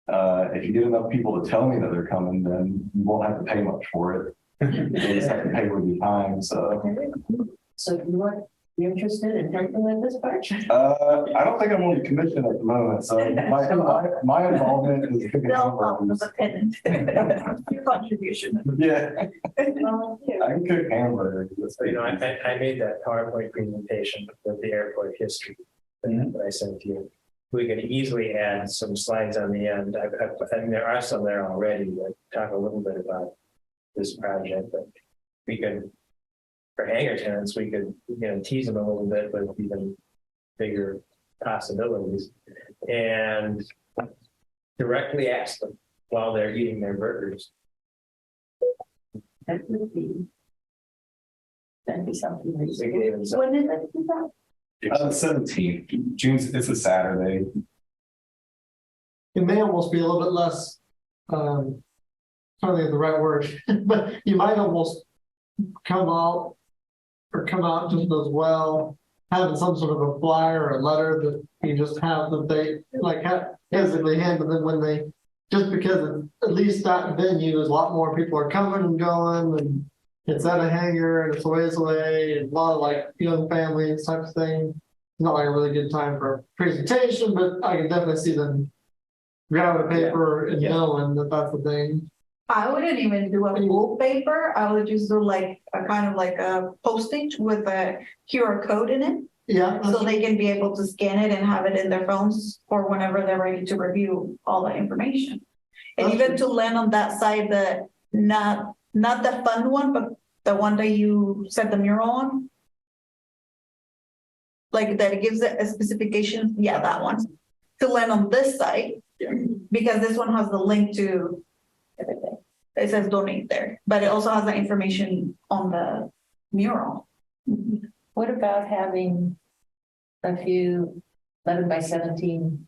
if you get enough people to tell me that they're coming, then you won't have to pay much for it. You just have to pay with your time. So you interested in helping with this project? I don't think I'm on the commission at the moment. So my involvement is cooking hamburgers. Your contribution. Yeah, I can cook hamburgers. You know, I made that PowerPoint presentation with the airport history that I sent to you. We could easily add some slides on the end. I think there are some there already that talk a little bit about this project, but we could, for hangar tenants, we could, tease them a little bit with even bigger possibilities and directly ask them while they're eating their burgers. That'd be something. We could even When is it? The 17th, it's a Saturday. It may almost be a little bit less, trying to think of the right word, but you might almost come out just as well, having some sort of a flyer or a letter that you just have that they like have physically hand to them when they, just because at least that venue is a lot more people are coming and going, and it's at a hangar and it's a ways away, and a lot of like young families type of thing. It's not like a really good time for a presentation, but I can definitely see them grab a paper and knowing that that's the thing. I wouldn't even do a full paper. I would just do like a kind of like a postage with a QR code in it. Yeah. So they can be able to scan it and have it in their phones for whenever they're ready to review all the information. And even to land on that side, that not the fun one, but the one that you set the mural on. Like that it gives it a specification. Yeah, that one. To land on this site, because this one has the link to everything. It says donate there, but it also has the information on the mural. What about having a few 11 by 17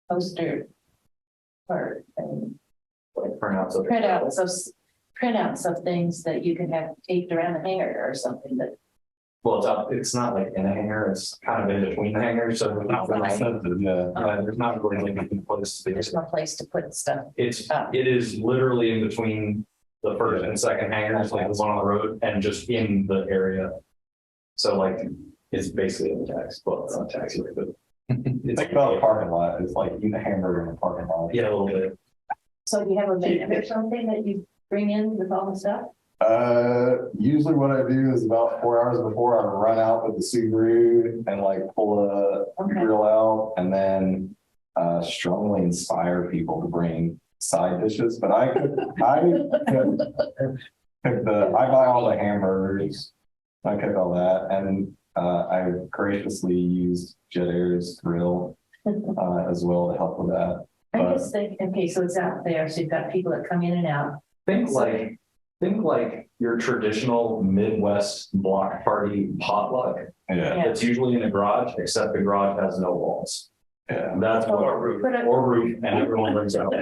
poster or Printouts of printouts of printouts of things that you can have taped around the hanger or something that. Well, it's up, it's not like in a hanger, it's kind of in between the hangers, so there's not really, Yeah. there's not really like a place to There's no place to put stuff. it is literally in between the first and second hangers, like the one on the road, and just in the area. So like, it's basically a tax, well, it's not taxi, but it's Think about a parking lot, it's like eating a hamburger in a parking lot. yeah, a little bit. So do you have a van or something that you bring in with all the stuff? Usually what I do is about 4 hours before I run out with the Subaru and like pull a Okay. grill out and then strongly inspire people to bring side dishes. But I buy all the hamburgers, I cook all that, and I graciously used Jet Air's grill as well to help with that. I just think, okay, so it's out there, so you've got people that come in and out. Think like your traditional Midwest block party potluck. Yeah, It's usually in a garage, except the garage has no walls. yeah. That's what, Or roof, and everyone brings out.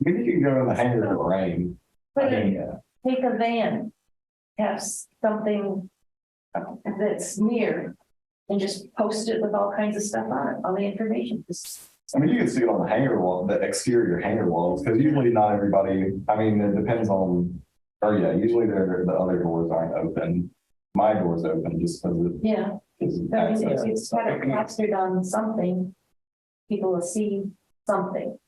Maybe you can go in the hangar in the rain. Put I a, mean, take a van, have something that's near and just post it with all kinds of stuff on it, all the information. Just- I mean, you can see it on the hangar wall, the exterior hangar walls, because usually not everybody, I mean, it depends on, usually the other doors aren't open. My door's open just because it Yeah, is I mean, if access. it's kind of plastered on something, people will see something.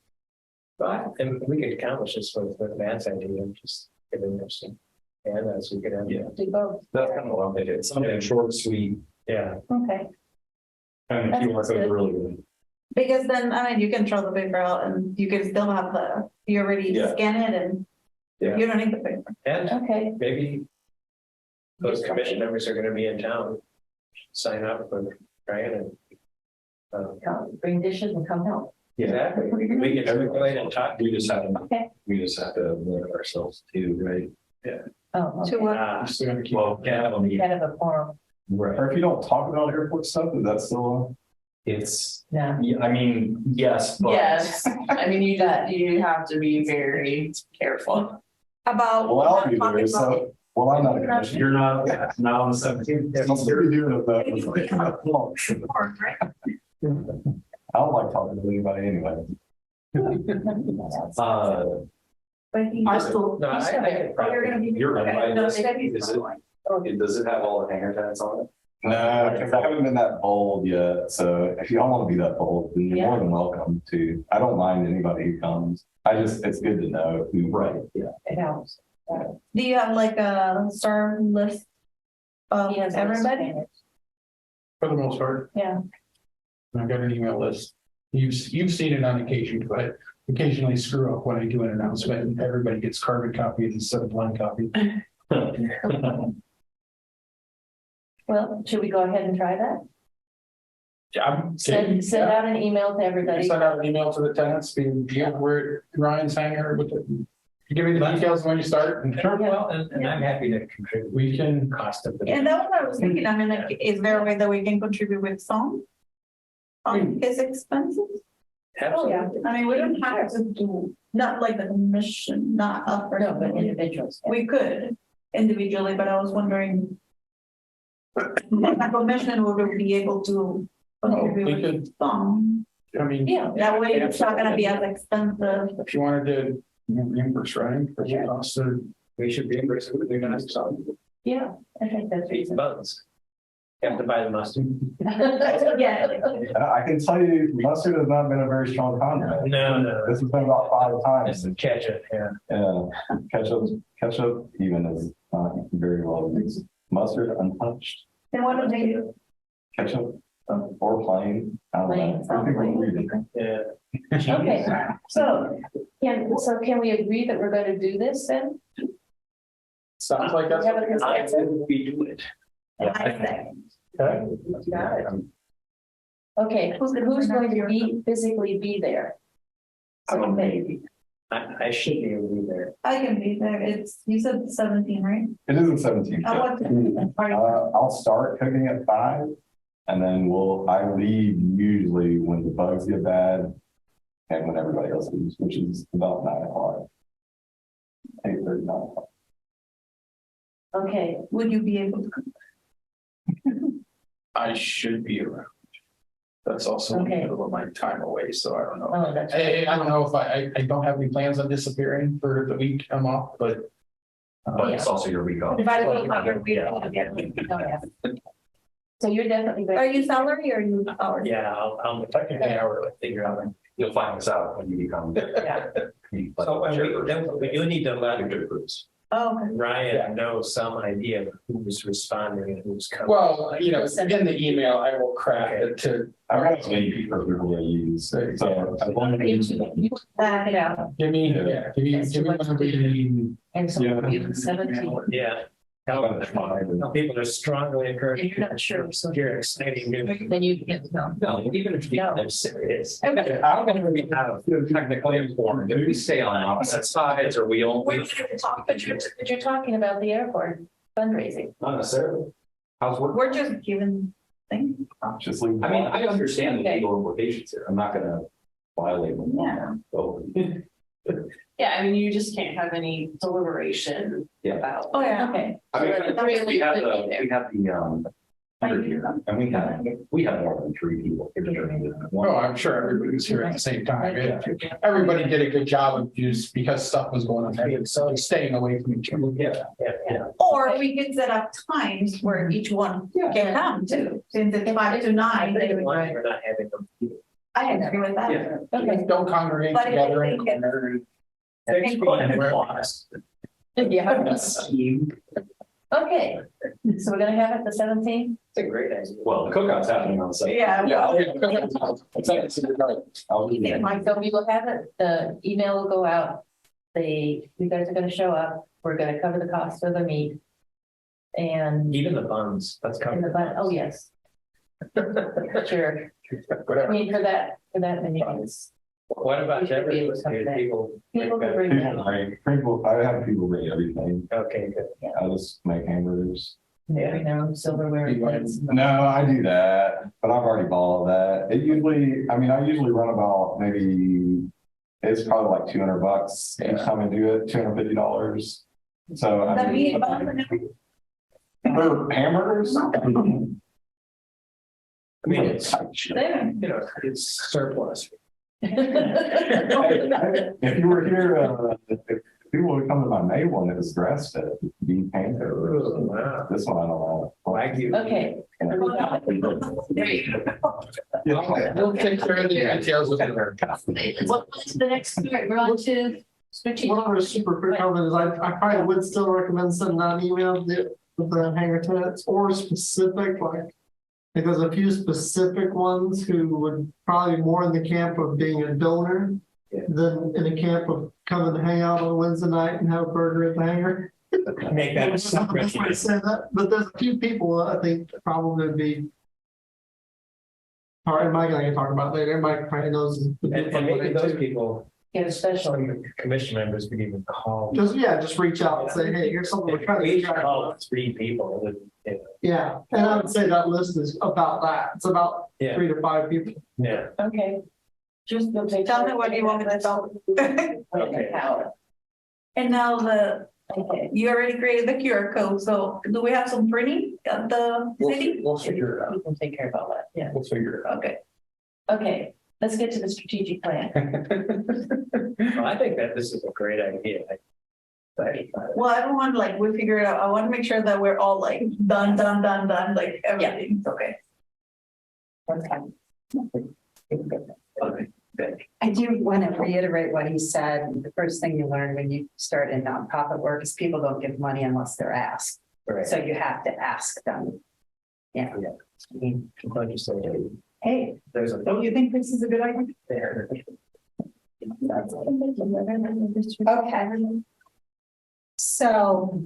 But, and we could accomplish this with Matt's idea, just giving them some, and as we could have. Yeah. Do both. that's kind of what I'm thinking. It's something short, sweet, Yeah, Okay. and the QR code is really good. Because then, I mean, you can throw the paper out and you can still have you already Yeah. scan it and Yeah. you don't need the paper. and Okay. maybe those commission members are gonna be in town, sign up for Brian and. Come, bring dishes and come help. Exactly, we can go in and talk. We just have to, Okay. limit ourselves too, right? Oh, To okay. what? Still gonna keep- Well, can't have a meeting. Kind of a forum. Right. Or if you don't talk about airport stuff, is that still? It's, Yeah. yeah, I mean, yes, but. Yes, I mean, you have to be very careful. About. Well, I'll be there, so, well, I'm not a commissioner. You're not on the 17th. I'll still be doing it, but- I don't like talking to anybody anyway. But he- I still, No, He's still there. I. Oh, you're gonna be- You're okay. invited. No, Is it- Stephanie's not going. Does it have all the hanger tags on it? No, because I haven't been that bold yet, so if y'all want to be that bold, then you're more than welcome to. I don't mind anybody who comes. It's good to know who. Right, yeah. It helps. Do you have like a star list of He has a list of everybody? hangers. For the most part. Yeah. I've got an email list. You've seen it on occasion, but occasionally screw up when I do an announcement and everybody gets carbon copies instead of blind copies. Well, should we go ahead and try that? I'm Send out an email to everybody. Send out an email to the tenants, we're at Ryan's hangar with the, give me the details when you start and Well, and I'm happy to contribute we can. cost of the. And that's what I was thinking. I mean, like, is there a way that we can contribute with some? On his expenses? Absolutely. I mean, we don't have to do, not like the commission, not us. No, but personally. individuals. We could individually, but I was wondering. The commission would be able to We contribute could, with some, I mean, Yeah. that way it's not gonna be as expensive. if you wanted to reimburse Ryan for the cost of. We should reimburse it, they're gonna have some Yeah, I think that's reasonable. buttons. You have to buy the mustard. Yeah. I can tell you, mustard has not been a very strong contract. No. This has been about 5 times. It's a catch it, yeah. Yeah, ketchup even is not very well used. Mustard untouched, Then what do they do? ketchup or plain. I don't Plain, know. I think we're reading. Yeah. Okay, so can we agree that we're gonna do this then? Sounds like that's. Have a I consensus? think we do it. I say. Okay. Got it. Okay, who's going to physically be there? Maybe. I should be able to be there. I can be there. You said 17, right? It isn't 17. I want to. I'll start cooking at 5 and then I leave usually when the bugs get bad and when everybody else leaves, which is about 9 o'clock. 8:30, 9 o'clock. Okay, Would you be able to? I should be around. That's also a Okay. little of my time away, so I don't know. oh, that's. I don't know if I don't have any plans on disappearing for the week I'm off, but. But it's also your week off. Divided by your week. Oh, yeah. So you're definitely. Are you salary or are you hourly? Yeah, if I can pay hourly, figure out. You'll find this out when you become. Yeah. So and we do need to let Oh, okay. Ryan know some idea of who's responding and who's coming. Well, you know, in the email, I will craft it to I've got as many people who I use, so as long as You back it out, give me whatever you need. and so Yeah. you 17. Yeah. That's fine. People are strongly encouraged. If you're not sure, so You're exciting new. then you get to know. No, even if No. they're serious. Okay. I don't think we have technically informed, if we stay on opposite sides or we don't, But you're talking about the airport fundraising. not necessarily. How's work? We're just giving things. just leave. I mean, I understand the Okay. legal implications here. I'm not gonna violate them. Yeah. So, Yeah, I mean, you just can't have any deliberation Yeah. about. Oh, yeah. Okay. I mean, So the three of we you have could be the, there. we have the, interview, and we have more than 3 people. Oh, I'm sure everybody was here at the same time. Everybody did a good job of just because stuff was going on, so staying away from each other. Yeah. Or we could set up times where each one can come to, since it's 5 to I 9. think they the would- line we're not having them. I agree with that. Yeah. Okay. Don't congregate But if together they in a think corner. Thanks for being lost. Yeah. Okay, so we're gonna have it the 17th? It's a great idea. Well, the cookout's happening on Saturday. Yeah. I'll be there. So we will have it, the email will go out. You guys are gonna show up, we're gonna cover the cost of the meet. And Even the funds, that's in coming. the budget, oh, yes. Sure, I mean, for that many days. What about We should be able Deborah? to come back. People. People can bring that. People, I have people bring everything. Okay, good. I just make hamburgers. Bring their own silverware and plates. No, I do that, but I've already bought all that. I usually run about maybe, it's probably like $200 each time I do it, $250. So I The mean, meat bun and everything? for hamburgers. I mean, it's, There. you know, it's surplus. If you were here, if people would come to my May one, it was dressed at beef hamburgers. Oh, wow. This one, I don't know. Wagyu. Okay. We'll take care of the details of it. What's the next part? We're on to strategic. One other super quick comment is I probably would still recommend sending out an email with the hangar tenants or specific, like. Like there's a few specific ones who would probably be more in the camp of being a donor. Than in a camp of coming to hang out on Wednesday night and have a burger at the hangar. Make that a That's separate. why I said that, but there's a few people that I think probably would be. All right, Mike, I can talk about later. Mike probably knows. And maybe those people, Get a special. some commission members could even call. Just reach out and say, hey, here's something we're trying to We figure should out. call 3 people, it would, you know, Yeah, and I would say that list is about that. It's about Yeah. 3 to 5 people. yeah. Okay. Just you'll take. Tell me what you want me to tell. Okay. And now Okay. you already created the QR code, so do we have some printing at the city? We'll figure it out. We can take care of all that, yeah. We'll figure it out. Okay. Okay, let's get to the strategic plan. Well, I think that this is a great idea. Well, I don't want like, we figure it out. I want to make sure that we're all like done, like everything's okay. I do want to reiterate what he said. The first thing you learn when you start in nonprofit work is people don't give money unless they're asked. Right. So you have to ask them. Yeah. Yeah. I mean, Like you said, hey, there's a. don't you think this is a good idea? There. Okay. So.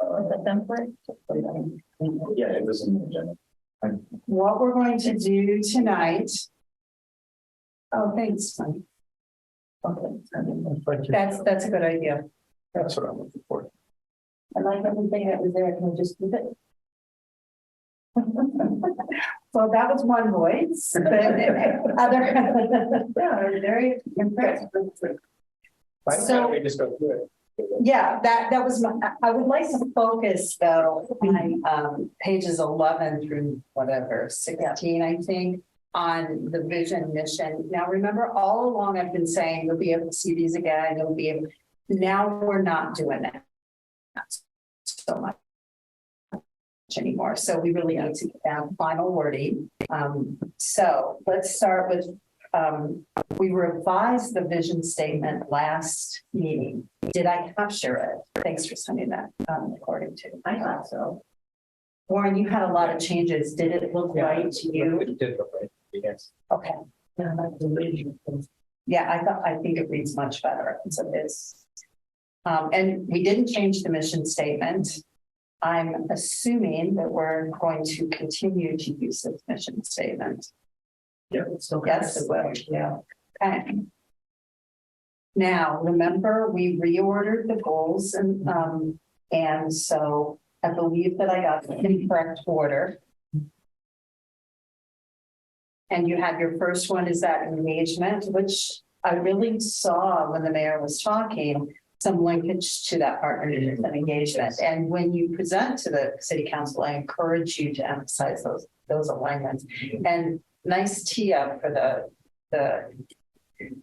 The template. Yeah, it was in the agenda. What we're going to do tonight. Oh, thanks, Mike. Okay. That's a good idea. That's what I'm looking for. I like everything that was there, can we just keep it? Well, that was one voice, but other. Yeah, I'm very impressed. Why So- don't we just go through it? Yeah, that was my, I would like to focus though on pages 11 through whatever, 16, I think, on the vision mission. Now, remember, all along I've been saying you'll be able to see these again, you'll be able, now we're not doing that so much anymore. So we really need to have final wording. So let's start with, we revised the vision statement last meeting. Did I capture it? Thanks for sending that, according to. I thought so. Warren, you had a lot of changes. Did it look right to you? It did look right, yes. Okay. Yeah, I think it reads much better as it is. And we didn't change the mission statement. I'm assuming that we're going to continue to use this mission statement. Yeah, it's still. Yes, it will. Yeah. Okay. Now, remember, we reordered the goals and so I believe that I got the incorrect order. And you had your first one is that engagement, which I really saw when the mayor was talking, some linkage to that partnership and engagement. And when you present to the city council, I encourage you to emphasize those alignments. And nice tee up for the.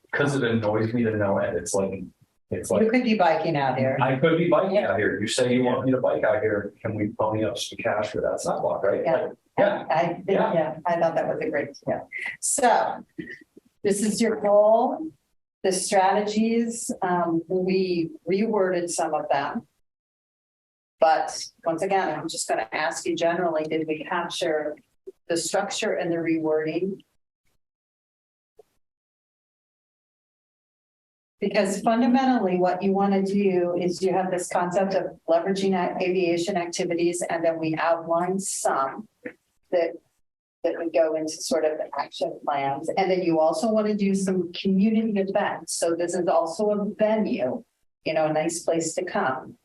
Because it annoys me to no end. It's like, You could be biking out here. I could be biking out here. You say you want me to bike out here. Can we pony up some cash for that sidewalk, right? Yeah. Like, yeah. I thought that was a great, yeah. So this is your goal, the strategies, we reworded some of them. But once again, I'm just going to ask you generally, did we capture the structure and the rewording? Because fundamentally, what you want to do is you have this concept of leveraging aviation activities, and then we outline some that would go into sort of action plans. And then you also want to do some community events. So this is also a venue, a nice place to come.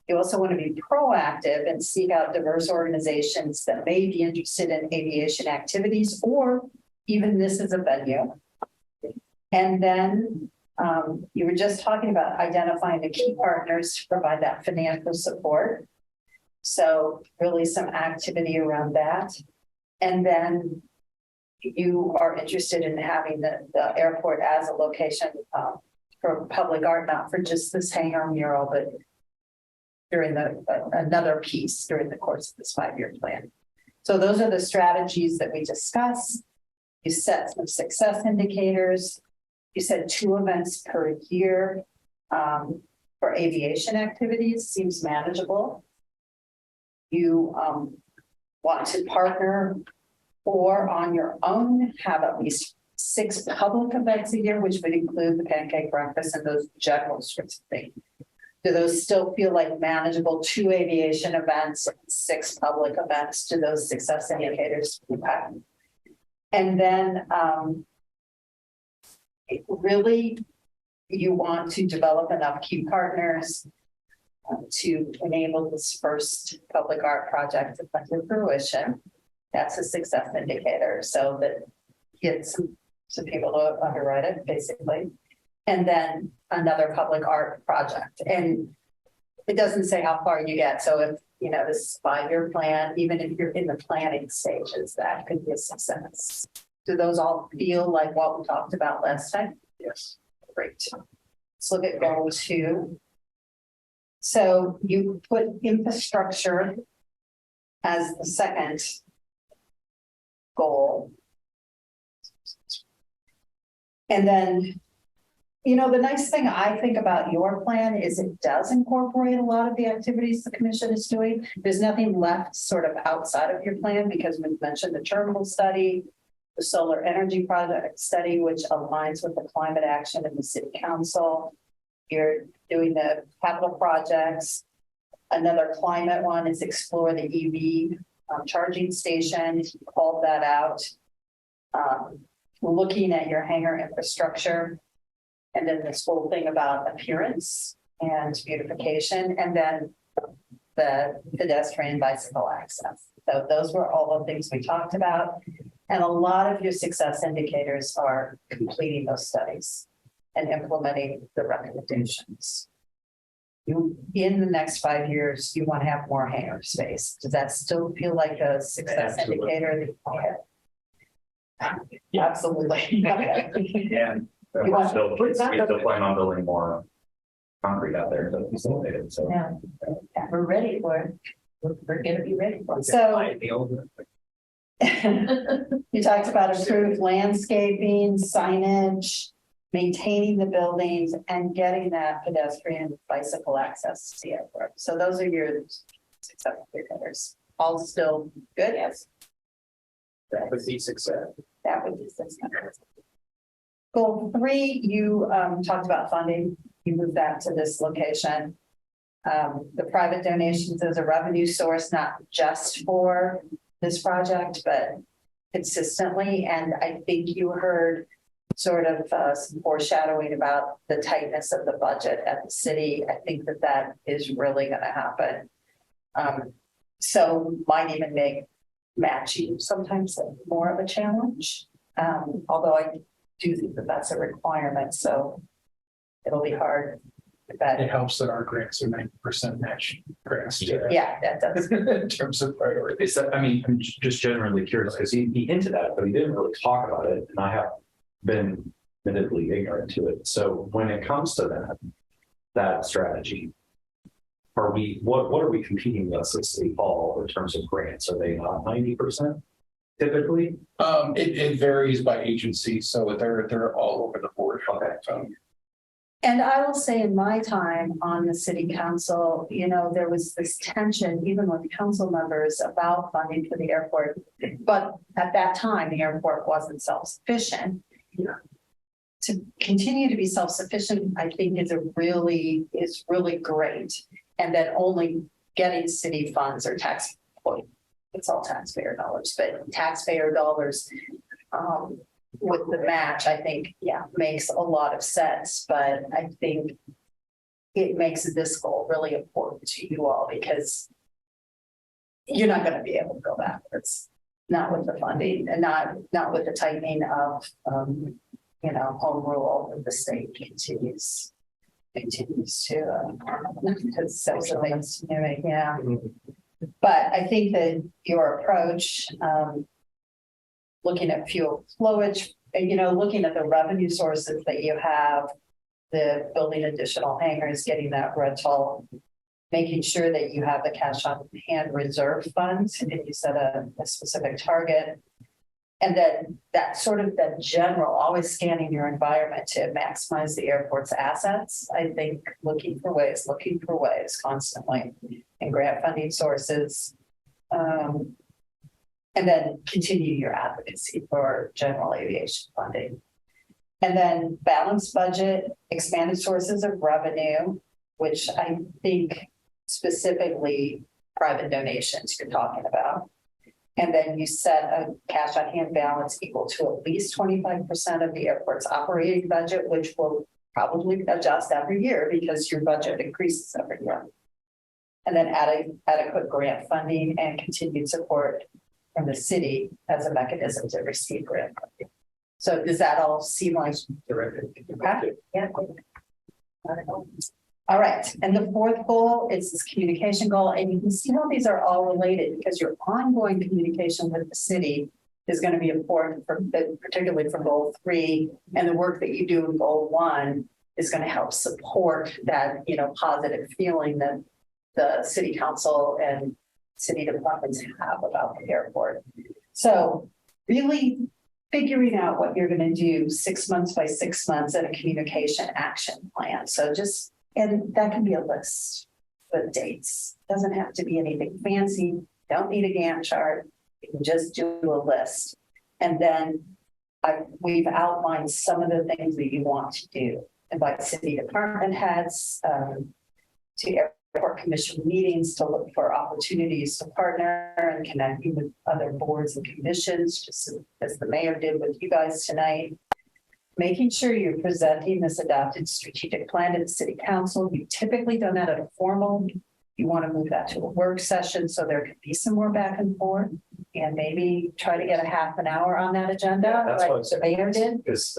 You also want to be proactive and seek out diverse organizations that may be interested in aviation activities, or even this is a venue. And then you were just talking about identifying the key partners to provide that financial support. So really some activity around that. And then you are interested in having the airport as a location for public art, not for just this hangar mural, but during another piece during the course of this 5-year plan. So those are the strategies that we discussed. You set some success indicators. You said 2 events per year for aviation activities, seems manageable. You want to partner or on your own have at least 6 public events a year, which would include the pancake breakfast and those general sorts of things. Do those still feel like manageable? 2 aviation events, 6 public events? Do those success indicators? Okay. And then really, you want to develop enough key partners to enable this first public art project to come to fruition. That's a success indicator. So that gets some people to underwrite it, basically. And then another public art project. And it doesn't say how far you get. So if, this 5-year plan, even if you're in the planning stages, that could be a success. Do those all feel like what we talked about last time? Yes. Great. Let's look at goal 2. So you put infrastructure as the second goal. And then, the nice thing I think about your plan is it does incorporate a lot of the activities the commission is doing. There's nothing left sort of outside of your plan because we've mentioned the terminal study, the solar energy project study, which aligns with the climate action in the city council. You're doing the capital projects. Another climate one is explore the EV charging station. You called that out. Looking at your hangar infrastructure. And then this whole thing about appearance and beautification. And then the pedestrian bicycle access. So those were all the things we talked about. And a lot of your success indicators are completing those studies and implementing the recommendations. you, in the next 5 years, you want to have more hangar space. Does that still feel like a success Absolutely. indicator? Okay. Absolutely. Yeah. You We're want- still, we still plan on building more concrete out there to facilitate it, so. Yeah, we're ready for it. We're gonna be ready for it. So The old. you talked about improved landscaping, signage, maintaining the buildings and getting that pedestrian bicycle access to the airport. So those are your success indicators. All still good? Yes. That would be success. That would be success. Goal 3, you talked about funding. You moved that to this location. The private donations as a revenue source, not just for this project, but consistently. And I think you heard sort of some foreshadowing about the tightness of the budget at the city. I think that that is really going to happen. So might even make matching sometimes more of a challenge. Although I do think that that's a requirement, so it'll be hard. But It helps that our grants are 90% match grants. yeah, that does. In terms of priority. Is that, I mean, I'm just generally curious, because he hinted at it, but he didn't really talk about it, and I have been admittedly ignorant to it. So when it comes to that strategy, are we, what are we competing against at City Hall in terms of grants? Are they not 90% typically? It varies by agency, so they're all over the board. Okay. And I will say in my time on the city council, you know, there was this tension even with council members about funding for the airport. But at that time, the airport wasn't self-sufficient. To continue to be self-sufficient, I think is really great. And that only getting city funds or tax, well, it's all taxpayer dollars, but taxpayer dollars with the match, I think, makes a lot of sense. But I think it makes this goal really important to you all because you're not going to be able to go backwards, not with the funding and not with the tightening of, home rule that the state continues to, yeah. But I think that your approach, looking at fuel flowage, looking at the revenue sources that you have, the building additional hangars, getting that rental, making sure that you have the cash on hand reserve funds, and you set a specific target. And then that sort of that general, always scanning your environment to maximize the airport's assets. I think looking for ways constantly, and grant funding sources. And then continue your advocacy for general aviation funding. And then balanced budget, expanded sources of revenue, which I think specifically private donations you're talking about. And then you set a cash on hand balance equal to at least 25% of the airport's operating budget, which will probably adjust every year because your budget increases every year. And then adequate grant funding and continued support from the city as a mechanism to receive grant funding. So does that all seem like okay? Yeah. All right, and the fourth goal is this communication goal, and you can see how these are all related because your ongoing communication with the city is going to be important, particularly for goal 3, and the work that you do in goal 1 is going to help support that positive feeling that the city council and city departments have about the airport. So really figuring out what you're going to do 6 months by 6 months and a communication action plan. So and that can be a list with dates. Doesn't have to be anything fancy. Don't need a Gantt chart. You can just do a list. And then we've outlined some of the things that you want to do. Invite city department heads to airport commission meetings to look for opportunities to partner and connect with other boards and commissions, just as the mayor did with you guys tonight. Making sure you're presenting this adopted strategic plan to the city council. You typically done that at a formal. You want to move that to a work session so there could be some more back and forth and maybe try to get a half an hour on that agenda, That's like what the mayor did. Because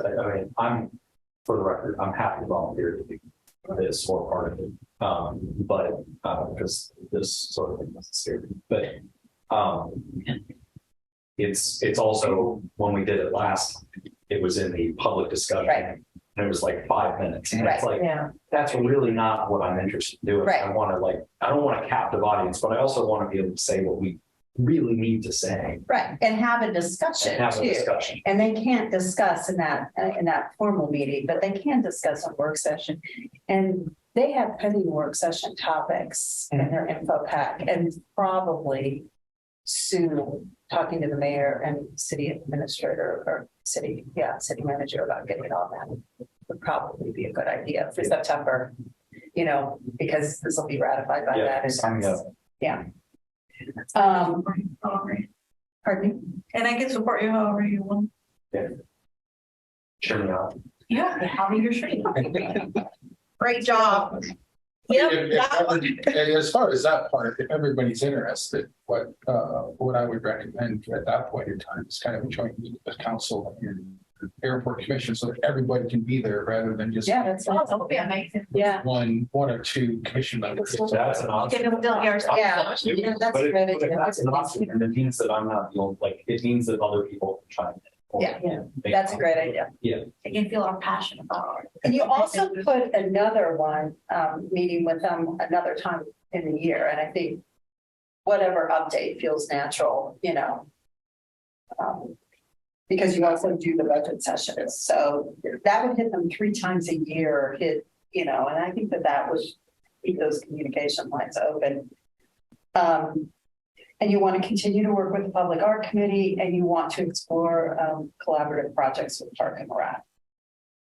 for the record, I'm happy to volunteer to this or part of it. But because this sort of thing necessary, but it's also when we did it last, it was in the public discussion. Right. And it was like 5 minutes. And it's like, Yeah. that's really not what I'm interested in doing. Right. I want to I don't want a captive audience, but I also want to be able to say what we really need to say Right, and have a discussion and have a too. discussion. And they can't discuss in that formal meeting, but they can discuss in work session. And they have pending work session topics in their info pack and probably soon talking to the mayor and city administrator or city manager about getting it on that would probably be a good idea for September, because this will be ratified by Yeah, that. signing up. Yeah. Pardon me? And I can support you however you want. Cheer me out. Yeah, how do you stream? Great job. Yep, that one. As far as that part, if everybody's interested, what I would recommend at that point in time is kind of a joint meeting with council and airport commission so that everybody can be there rather than just Yeah, that's. Oh, that would be amazing. Yeah. one or two commission members. That's an option. Get them still here. Yeah, that's But a great if idea. that's an option, and it means that I'm not the only, it means that other people can chime in. or Yeah, make That's a great idea. They can feel our passion about it. And you also put another one, meeting with them another time in the year, and I think whatever update feels natural, because you also do the budget sessions, so that would hit them 3 times a year, and I think that would keep those communication lines open. And you want to continue to work with the Public Art Committee, and you want to explore collaborative projects with Park and Rec.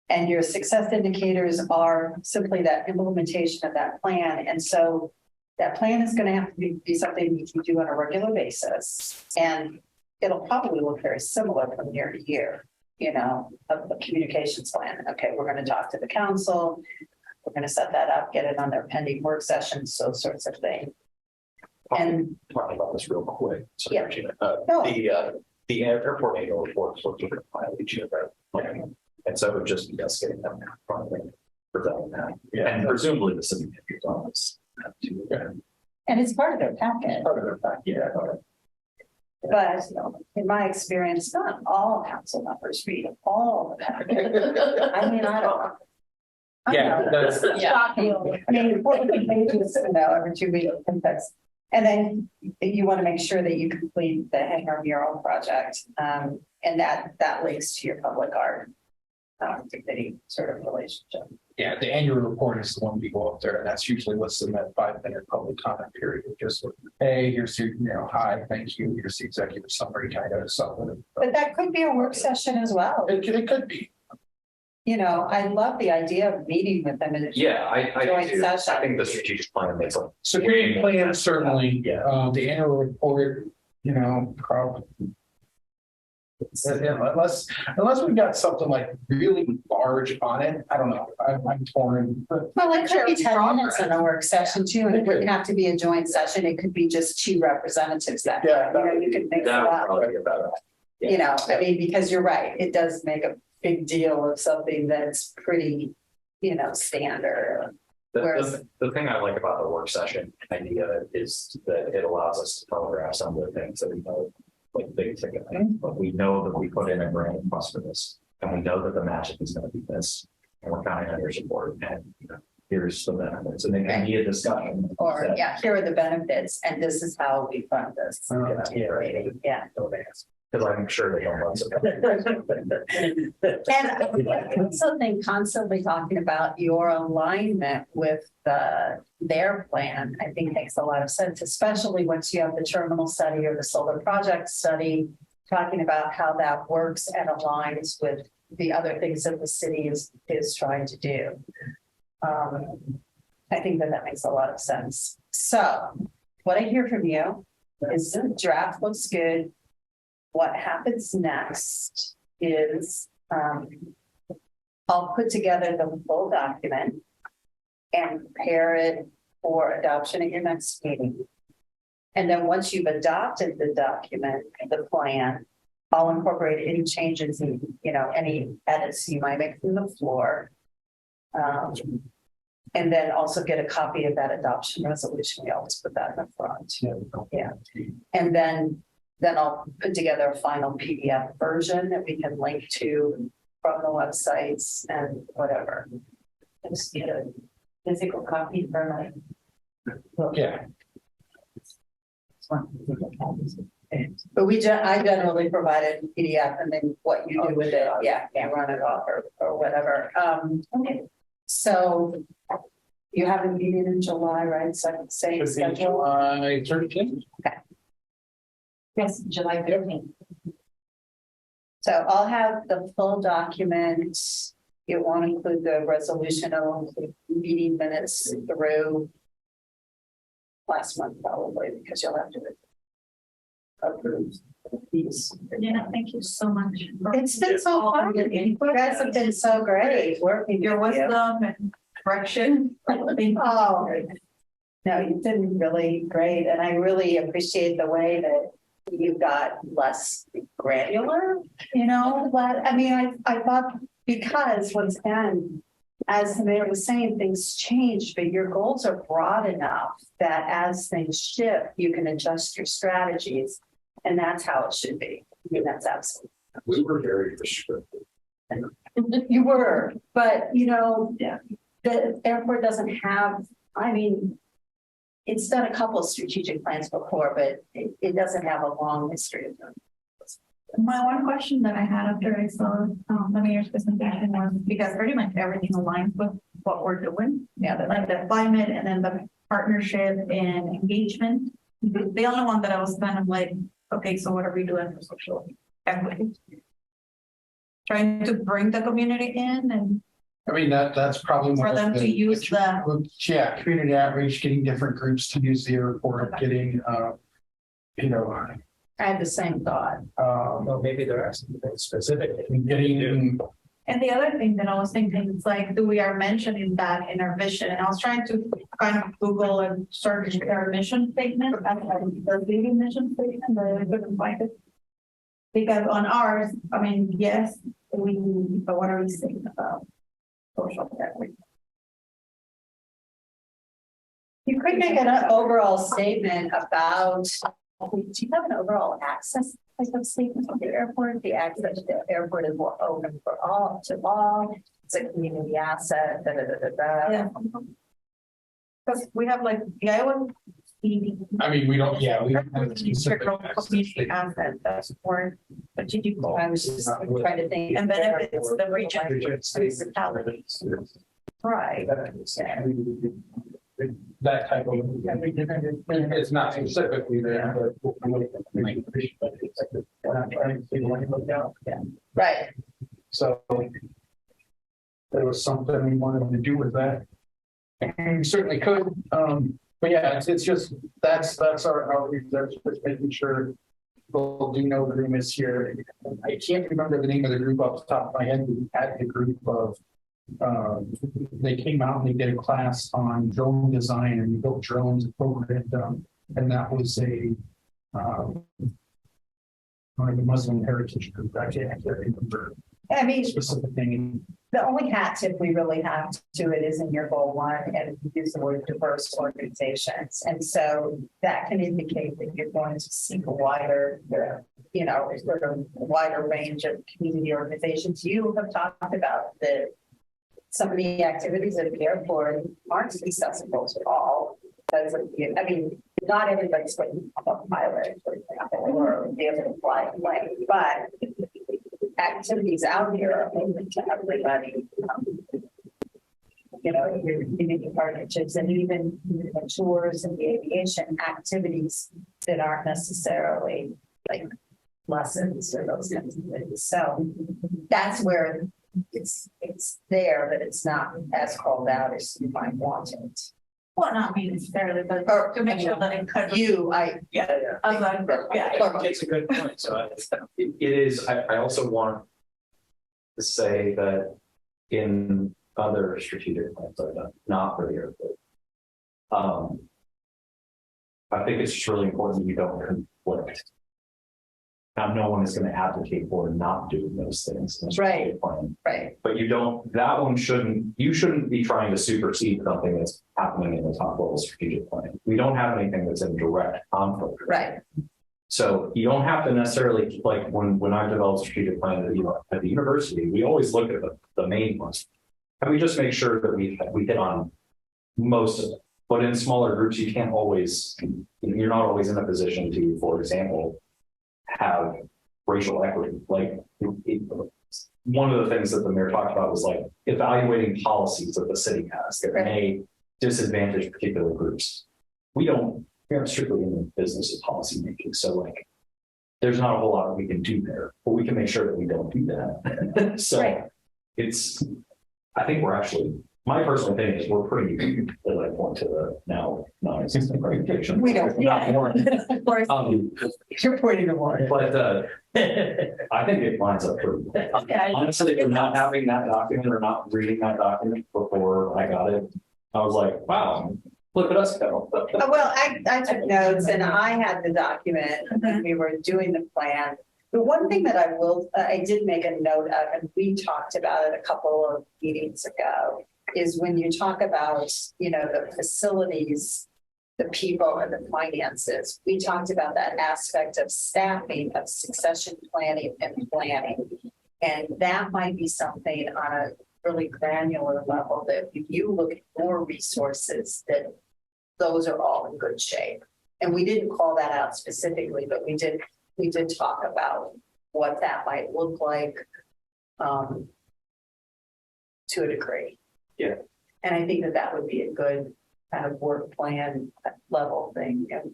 And your success indicators are simply that implementation of that plan. And so that plan is going to have to be something you do on a regular basis. And it'll probably look very similar from year to year, of the communications plan. Okay, we're going to talk to the council. We're going to set that up, get it on their pending work sessions, those sorts of things. And Talking about this real quick. So, Yeah. Regina, No. the airport annual report is looking at my each year, right? And so it would just be us getting them from presenting that. And presumably the city manager's office. and it's part of their packet. Part of their fact, yeah. But in my experience, not all council members read all the packet. I mean, I don't. Yeah, that's, Shocking. I mean, 14 pages, every 2 weeks. And then you want to make sure that you complete the hangar mural project. And that links to your public art committee sort of relationship. yeah, the annual report is the one we go up there, and that's usually listed in that 5-minute public comment period. Just, hey, here's your, hi, thank you, here's the executive summary kind of something. But that could be a work session as well. It could be. I love the idea of meeting with them in a Yeah, I joint do. session. I think the strategic plan makes a. Security plan, certainly, Yeah. the annual report, probably. Unless we've got something like really large on it, I don't know, I'm torn, but Well, it could be 10 minutes in a work session too, and it wouldn't have to be a joint session. It could be just 2 representatives that, Yeah. you could mix it That would up. probably be better. Because you're right, it does make a big deal of something that's pretty, standard. The thing I like about the work session idea is that it allows us to telegraph some of the things that we know, like big ticket things, but we know that we put in a grant request for this, and we know that the matching is going to be this, and we're counting on your support, and here's the benefits, and it can be a discussion. Or, here are the benefits, and this is how we fund this. Yeah. Because I'm sure they don't want to. And I also think constantly talking about your alignment with their plan, I think makes a lot of sense, especially once you have the terminal study or the solar project study, talking about how that works and aligns with the other things that the city is trying to do. I think that makes a lot of sense. So what I hear from you is the draft looks good. What happens next is I'll put together the full document and prepare it for adoption at your next meeting. And then once you've adopted the document, the plan, I'll incorporate any changes and, any edits you might make from the floor. And then also get a copy of that adoption resolution. We always put that in the front. Yeah. And then I'll put together a final PDF version that we can link to from the websites and whatever. Just get a physical copy for my. Yeah. But I generally provided PDF and then what you do with it, yeah, can't run it off or whatever. Okay. So you have a meeting in July, right? So same schedule. July 13th. Yes, July 13th. So I'll have the full document. It won't include the resolution, it'll include meeting minutes through last month probably, because you'll have to approve these. Yeah, thank you so much. It's been so fun. You guys have been so great working. Your with you. wisdom and correction. Oh, no, you did really great. And I really appreciate the way that you got less granular, but I mean, I thought because once again, as the mayor was saying, things change, but your goals are broad enough that as things shift, you can adjust your strategies. And that's how it should be. I mean, that's absolutely. We were very prescriptive. You were, but the airport doesn't have, I mean, it's done a couple of strategic plans before, but it doesn't have a long history of them. My one question that I had after I saw the mayor's presentation was because pretty much everything aligns with what we're doing. Yeah, like the climate and then the partnership and engagement. The only one that I was kind of like, okay, so what are we doing for social equity? Trying to bring the community in and I mean, that's probably for one them of to use the. Yeah, community outreach, getting different groups to use the airport, getting, I had the same thought. Well, maybe they're asking specific. getting, And the other thing that I was thinking is like, do we are mentioning that in our vision? And I was trying to kind of Google and search our mission statement, the leading mission statement, but I couldn't find it. Because on ours, I mean, yes, but what are we saying about social equity? You could make an overall statement about, do you have an overall access type of statement of the airport? The access to the airport is open for all, it's a community asset, Yeah. Because we have like, the Iowa. I mean, we don't have a specific. Community asset, that's for strategic goal. I was just trying to think. And benefits the region, municipalities. Right. That type of, it's not specifically there, but. Right. So. There was something we wanted to do with that. And we certainly could, but yeah, it's just, that's our research, just making sure people do know the room is here. I can't remember the name of the group off the top of my head. We had a group of, they came out and they did a class on drone design and we built drones and programmed them. And that was one of the Muslim heritage group. I can't remember I mean, specific thing. the only hat tip we really have to it is in your goal 1 and you use the word diverse organizations. And so that can indicate that you're going to seek a wider, sort of wider range of community organizations. You have talked about some of the activities at the airport aren't accessible to all. Because I mean, not everybody's going to become a pilot, for example, or be able to fly a plane, but activities out here are open to everybody. Your community partnerships and even tours and the aviation activities that aren't necessarily like lessons or those kinds of things. So that's where it's there, but it's not as called out as you might want it. Well, not necessarily, but Or, to make sure that it covers. Yeah. Yeah. It's a good point. So It is, I also want to say that in other strategic plans I've done, not for the airport. I think it's just really important you don't conflict Now, no one is going to advocate for not doing those things. in the strategic plan. Right, But you shouldn't be trying to supersede something that's happening in the top level strategic plan. We don't have anything that's in direct conflict. right, So you don't have to necessarily, like, when I developed strategic plan at the university, we always look at the main ones. And we just make sure that we hit on most of it. But in smaller groups, you can't always, you're not always in a position to, for example, have racial equity. Like, one of the things that the mayor talked about was like evaluating policies that the city has that may disadvantage particular groups. We aren't strictly in the business of policy making. So like, there's not a whole lot that we can do there, but we can make sure that we don't do that. So Right. I think we're actually, my personal opinion is we're pretty, as I point to the now non-existent reputation. We don't- Not more. of course, you're pointing to one. But I think it lines up pretty well. Honestly, for not having that document or not reading that document before I got it, I was like, wow, look at us go. Well, I took notes and I had the document when we were doing the plan. The one thing that I did make a note of, and we talked about it a couple of meetings ago, is when you talk about, the facilities, the people and the finances, we talked about that aspect of staffing, of succession planning and planning. And that might be something on a really granular level that if you look at more resources, that those are all in good shape. And we didn't call that out specifically, but we did talk about what that might look like to a degree. Yeah. And I think that would be a good kind of work plan level thing. And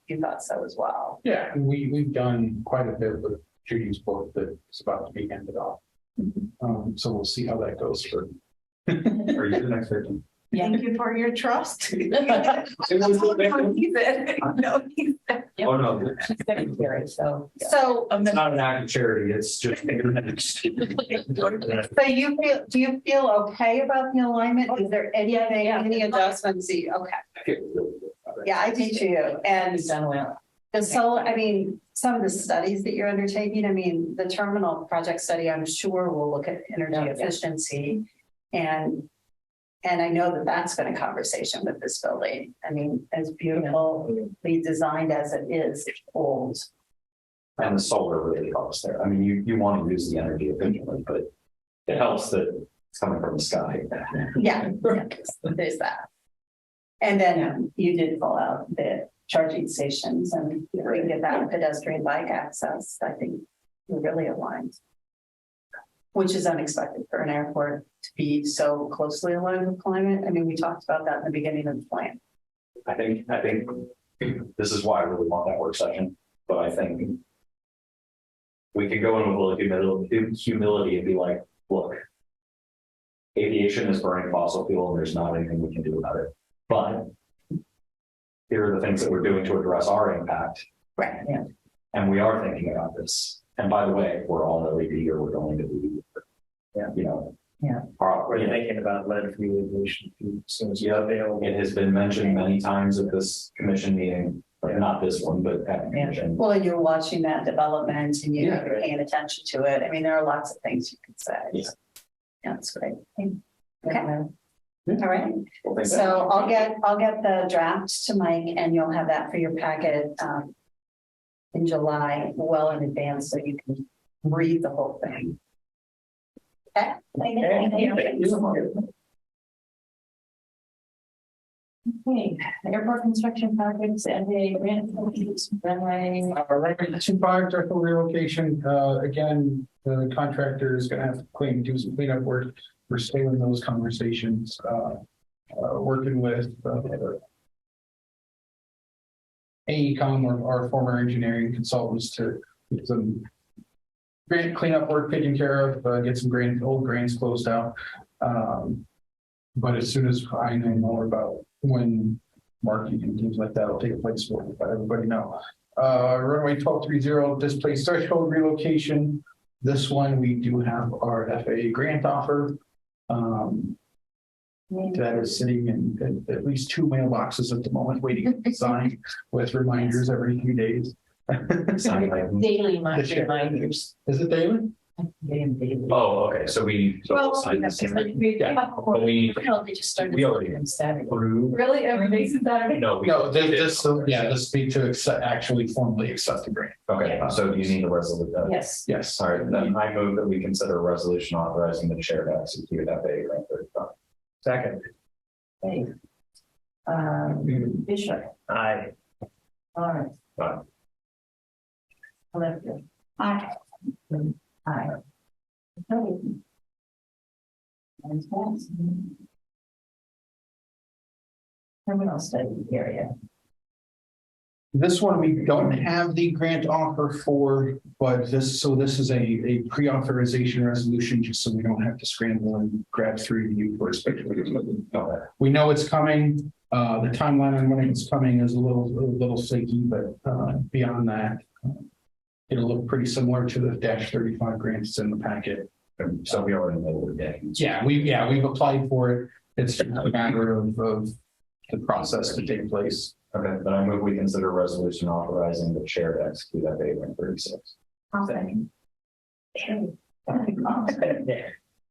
you thought so as well. Yeah, and we've done quite a bit with Judy's book that is about to be handed off. So we'll see how that goes for. Are you the next person? Thank you for your trust. Oh, no, Secretary, so. So, it's not an act of charity, it's just. do you feel okay about the alignment? Is there anything, any adjustments? Okay. Yeah, I do too. And so, I mean, some of the studies that you're undertaking, I mean, the terminal project study, I'm sure will look at energy efficiency. And I know that that's been a conversation with this building. I mean, as beautifully designed as it is, it's old. And the solar really helps there. I mean, you want to use the energy efficiently, but it helps that it's coming from the sky. Yeah, there's that. And then you did pull out the charging stations and if we can get that pedestrian bike access, I think we're really aligned. Which is unexpected for an airport to be so closely aligned with climate. I mean, we talked about that in the beginning of the plan. I think this is why I really want that work session, but I think we can go in with a little humility and be like, look, aviation is burning fossil fuel and there's not anything we can do about it. But here are the things that we're doing to address our impact. Right. Yeah. And we are thinking about this. And by the way, we're all LED or we're going to be, We're thinking about lead-free aviation fuel as soon as it's available. It has been mentioned many times at this commission meeting, or not this one, but at the commission. Well, and you're watching that development and you're paying attention to it. I mean, there are lots of things you can say. Yeah. Yeah, that's great. Okay. All right. Well, thank you. So I'll get the draft to Mike and you'll have that for your packet in July, well in advance, so you can read the whole thing. Okay. Thank you. Okay, airport construction projects and a runway. Runway 25 Directional relocation, again, the contractor is gonna have to do some cleanup work. We're still in those conversations, working with AECOM, our former engineering consultants, to get some grant cleanup work taken care of, get some old drains closed out. But as soon as I know more about when marking and things like that will take place, we'll let everybody know. Runway 1230 displaced threshold relocation. This one, we do have our FAA grant offer. That is sitting in at least 2 mailboxes at the moment, waiting to be signed with reminders every few days. Daily reminders. Is it daily? Oh, okay, so we. so we'll sign this here. But we, No, they just started. we already on Saturday. approved. Really? Every day's Saturday? No, we. No, this, yeah, this speak to accept, actually formally accept the grant. Okay, so you need a resolution. Yes. Yes. All right, then I move that we consider a resolution authorizing the chair to execute that big grant. Second, Okay. Bishop, aye. Lawrence. Aye. Lefter. Aye. Aye. Okay. And that's- Criminal study area. This one we don't have the grant offer for, but this is a pre-authorization resolution, just so we don't have to scramble and grab through you for a special. We know it's coming. The timeline on when it's coming is a little flaky, but beyond that, it'll look pretty similar to the -35 grants in the packet. So we already know what we're getting. We've applied for it. It's just a matter of the process to take place. Okay, then I move we consider a resolution authorizing the chair to execute that big grant 36. I'll second.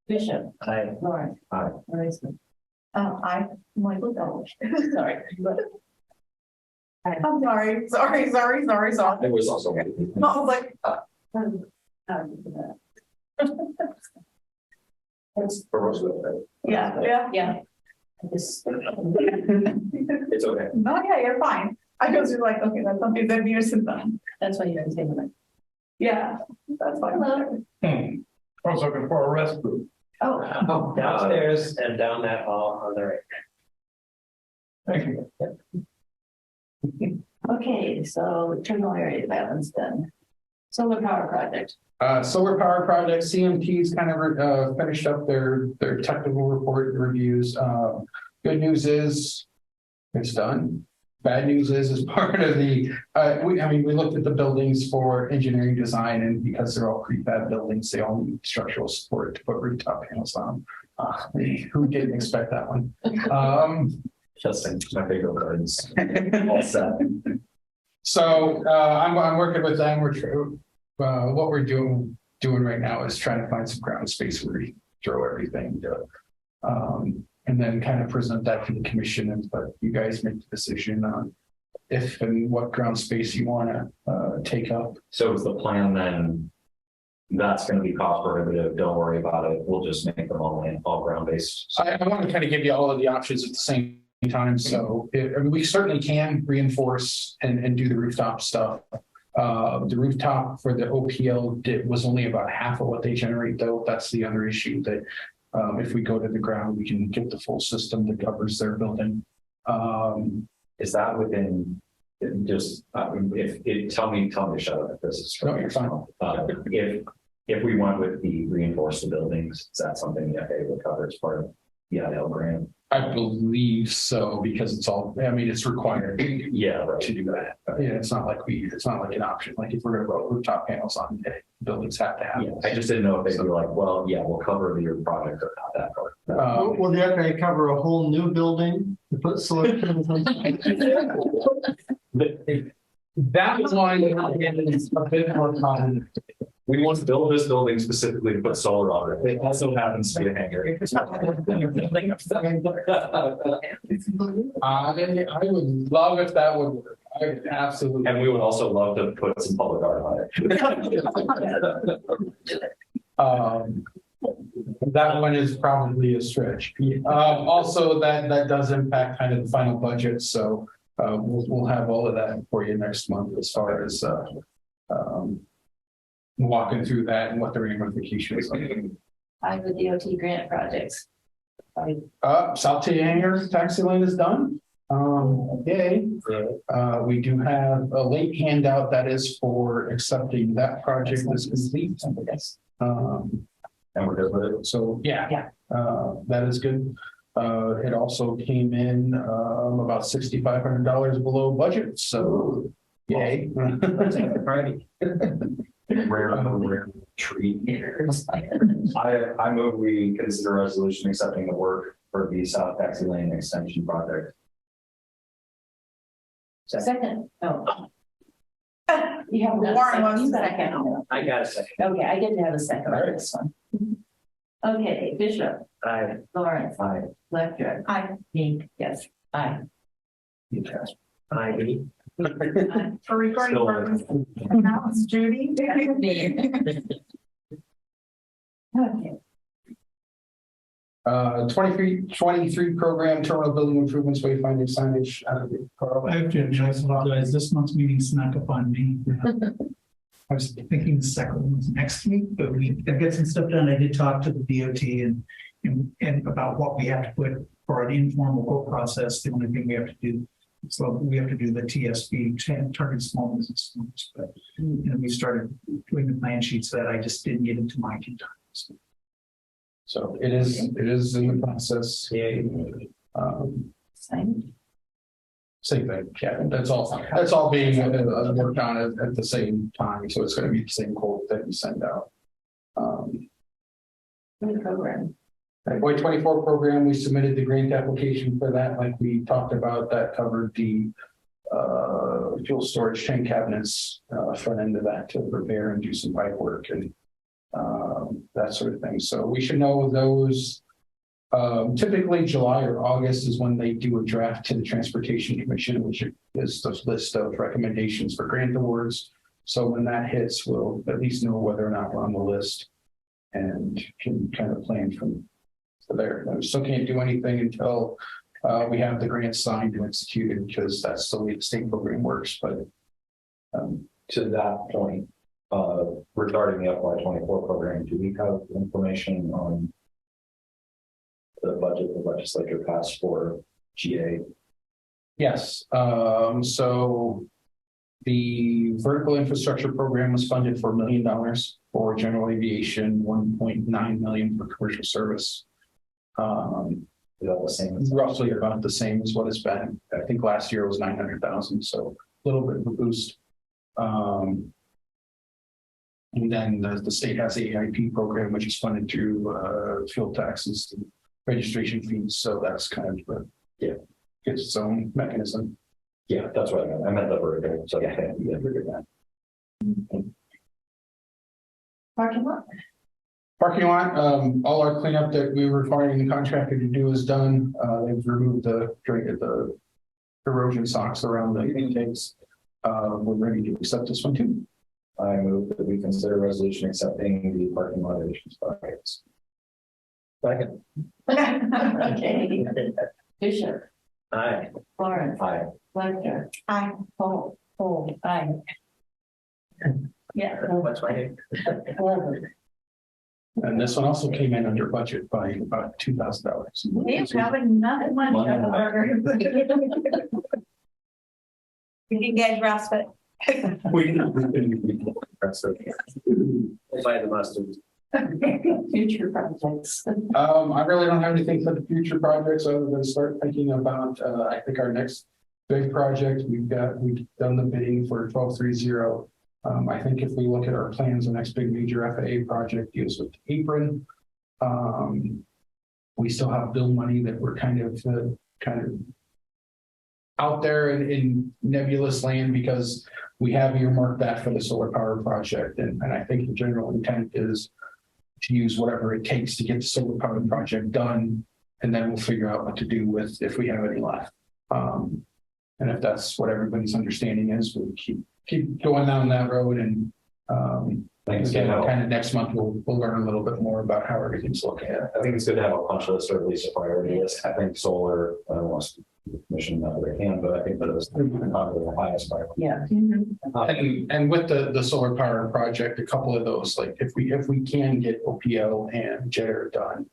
Bishop, Aye. Lawrence. Aye. Marisa. Aye. Michael Dole. Sorry. I'm sorry. It was also. I was like, It's, For Roosevelt, right? yeah. yeah. I just- It's okay. No, yeah, you're fine. I just was like, okay, that's something that needs to done. That's why you're in the Yeah, that's fine. Hello. I was looking for a rescue. Oh, Downstairs and down that hall on the right. Thank you. Okay, so terminal area development's done. Solar power project. Solar power project, CMT's kind of finished up their technical report reviews. Good news is it's done. Bad news is as part of the, we looked at the buildings for engineering design, and because they're all prefab buildings, they all need structural support to put rooftop panels on. Who didn't expect that one? Just my favorite words. All set. So I'm working with them. What we're doing right now is trying to find some ground space where we throw everything to, and then kind of present that to the commission, and let you guys make the decision on if and what ground space you want to take up. So is the plan then, that's going to be cost prohibitive, don't worry about it, we'll just make them all ground based. I want to kind of give you all of the options at the same time. So we certainly can reinforce and do the rooftop stuff. The rooftop for the OPL was only about half of what they generate, though. That's the other issue, that if we go to the ground, we can get the full system that covers their building. Is that within, just, tell me to shut up if this is. No, you're fine. If we went with the reinforce the buildings, is that something the FAA would cover as part of the IL grant? I believe so, because it's required Yeah, right. to do that. Yeah, it's not like an option. Like if we're going to put rooftop panels on, buildings have to have. Yeah, I just didn't know if they'd be like, well, yeah, we'll cover your project or not that part. Will the FAA cover a whole new building to put solar panels on? That one is a bit more common. We want to build this building specifically to put solar on it. It also happens to be a hangar. I would love if that would work. I would absolutely. And we would also love to put some public art on it. That one is probably a stretch. Also, that does impact kind of the final budget, so we'll have all of that for you next month as far as walking through that and what the ramifications are. Iowa DOT grant projects. South T hangar taxi lane is done. Yay. We do have a late handout that is for accepting that project is complete. And we're good with it. So, yeah. That is good. It also came in about $6,500 below budget, so yay. Rare treat. I move we consider resolution accepting the work for the South Taxi Lane Extension Project. Second, no. You have Warren wants you a got a second. I got a second. Okay, I get to have a second on this one. Okay, Bishop, I, Lawrence, Aye. Lecter, Aye. me, yes, aye. I, For recording Still- purposes. Now it's Judy. Okay, 23 program, terminal building improvements, wayfinding signage. Carl. I have to apologize. This month's meeting snuck up on me. I was thinking the second one was next week, but we got some stuff done. I did talk to the DOT and about what we have to put for an informal quote process. The only thing we have to do, so we have to do the TSB, target small business owners. But we started doing the plan sheets that I just didn't get into my time. So it is in the process. yeah, same. Same thing, yeah, that's all being worked on at the same time, so it's gonna be the same quote that we send out. New program. Boy 24 program, we submitted the grant application for that, like we talked about, that covered the fuel storage tank cabinets, front end of that to repair and do some pipe work and that sort of thing. So we should know those. Typically July or August is when they do a draft to the Transportation Commission, which is the list of recommendations for grant awards. So when that hits, we'll at least know whether or not we're on the list and can kind of plan from there. We still can't do anything until we have the grant signed and executed, because that's the way the state program works. But To that point, regarding the FY 24 program, do we have information on the budget the legislature passed for GA? yes, so the vertical infrastructure program was funded for $1 million for general aviation, 1.9 million for commercial service. Is that the same? Roughly about the same as what it's been. I think last year was 900,000, so a little bit of a boost. And then the state has the AIP program, which is funded through fuel taxes and registration fees. So that's kind of it's its own mechanism. Yeah, that's what I meant. I meant the vertical. So yeah, we're good at that. Parking lot. Parking lot, all our cleanup that we were requiring the contractor to do is done. They've removed the erosion socks around the intakes. We're ready to accept this one too. I move that we consider resolution accepting the parking lot additions projects. second. Okay, Bishop, I, Lawrence, Aye. Lecter, Aye. Paul, aye. Yeah. what's my name? 11. And this one also came in under budget by about $2,000. We're having nothing much of a burger. We can get respite. We can press it. By the mustard. Future projects. I really don't have anything for the future projects other than start thinking about, I think our next big project, we've done the bidding for 1230. I think if we look at our plans, the next big major FAA project deals with the apron. We still have bill money that we're kind of out there in nebulous land, because we have earmarked that for the solar power project. And I think the general intent is to use whatever it takes to get the solar power project done. And then we'll figure out what to do with, if we have any left. And if that's what everybody's understanding is, we'll keep going down that road. And Thanks. again, kind of next month, we'll learn a little bit more about how everything's looking. I think it's good to have a punch list, or at least a priority list. I think solar, I don't want to mission that they can, but I think that is probably the highest priority. Yeah. And with the solar power project, a couple of those, like if we can get OPL and JETR done,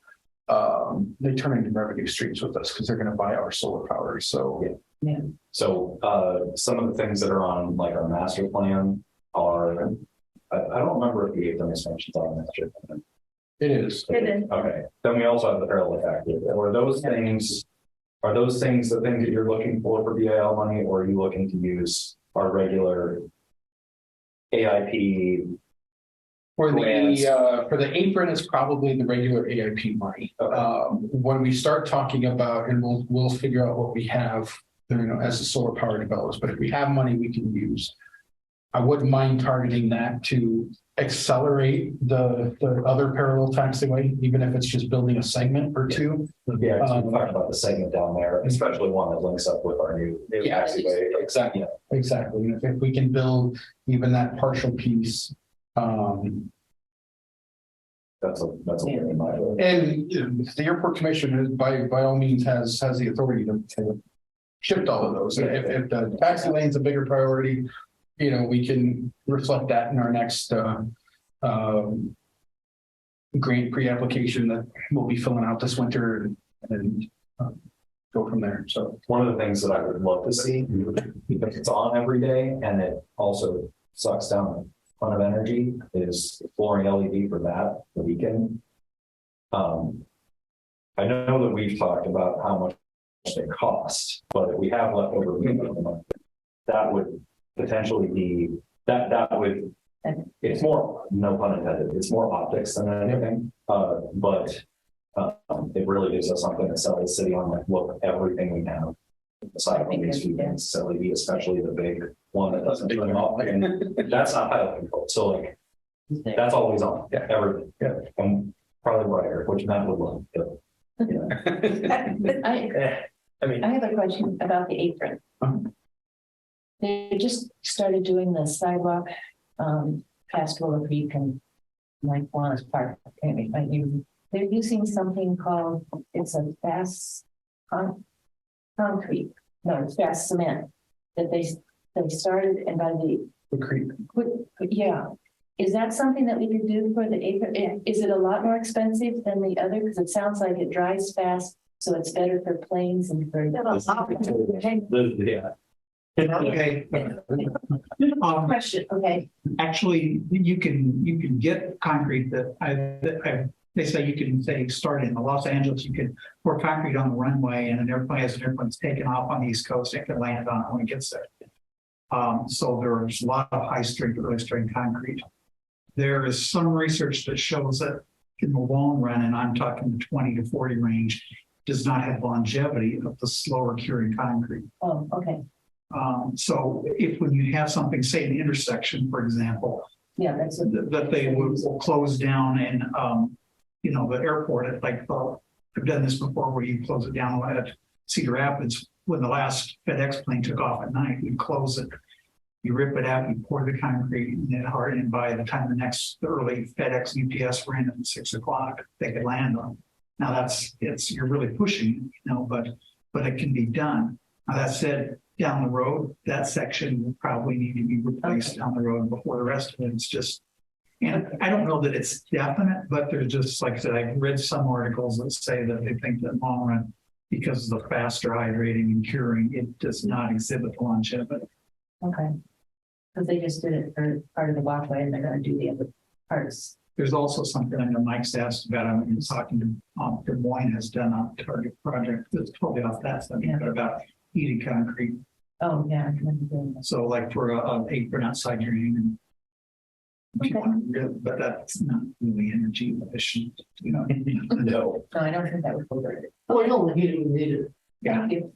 they turn into revenue streams with us because they're going to buy our solar power. So Yeah. So some of the things that are on like our master plan are, I don't remember if we gave them expansions on the master plan. it is. It is. Okay, then we also have the parallel factor. Are those things the things that you're looking for BIL money, or are you looking to use our regular AIP? For the apron, it's probably the regular AIP money. Okay. When we start talking about, and we'll figure out what we have, as the solar power develops. But if we have money we can use, I wouldn't mind targeting that to accelerate the other parallel taxiway, even if it's just building a segment or two. Yeah, 'cause we talked about the segment down there, especially one that links up with our new Yeah, taxiway. exactly. Exactly. And if we can build even that partial piece, That's a win in my book. and the airport commission is by all means has the authority to shift all of those. If the taxi lane's a bigger priority, we can reflect that in our next grant pre-application that we'll be filling out this winter and go from there. So One of the things that I would love to see, because it's on every day and it also sucks down a ton of energy, is flooring LED for that the weekend. I know that we've talked about how much they cost, but if we have leftover money, that would potentially be that would. It's more, no pun intended, it's more optics than anything, but it really gives us something to sell the city on, like, look, everything we have. Aside from these few things, LED, especially the big one that doesn't turn off, and that's not pilot control, so like, that's always on, everything. Yeah. And probably brighter, which Matt would love, but, I have a question about the apron. They just started doing the sidewalk, past Willow Creek and like Juana's Park. They're using something called, it's a fast concrete, no, it's fast cement that they started, and by the creek. yeah. Is that something that we could do for the apron? Is it a lot more expensive than the other? Because it sounds like it dries fast, so it's better for planes and for. yeah. Okay. Question, okay. Actually, you can get concrete they say you can start in Los Angeles, you can pour concrete on the runway, and an airplane, as an airplane's taken off on the East Coast, it can land on it when it gets there. So there's a lot of high strength, really strength concrete. There is some research that shows that in the long run, and I'm talking the 20 to 40 range, does not have longevity of the slower curing concrete. Oh, okay. So if when you have something, say an intersection, for example, Yeah, that's that they will close down and, the airport, I've done this before where you close it down at Cedar Rapids. When the last FedEx plane took off at night, you close it, you rip it out, you pour the concrete and it hardened. And by the time the early FedEx UPS ran at 6 o'clock, they could land on. Now you're really pushing, but it can be done. Now that said, down the road, that section will probably need to be replaced down the road before the rest of it. It's just, and I don't know that it's definite, but there's just, like I said, I've read some articles that say that they think that in the long run, because of the faster hydrating and curing, it does not exhibit longevity. okay. Because they just did it for part of the walkway and they're going to do the other parts. There's also something I know Mike's asked about. I've been talking to Des Moines has done a target project that's totally off that subject, but about heated concrete. Oh, yeah. I remember doing that. So like for an apron outside your name, but that's not really energy efficient, No. No, I don't think that would go very good. Well, you don't need it, need it. Thank you.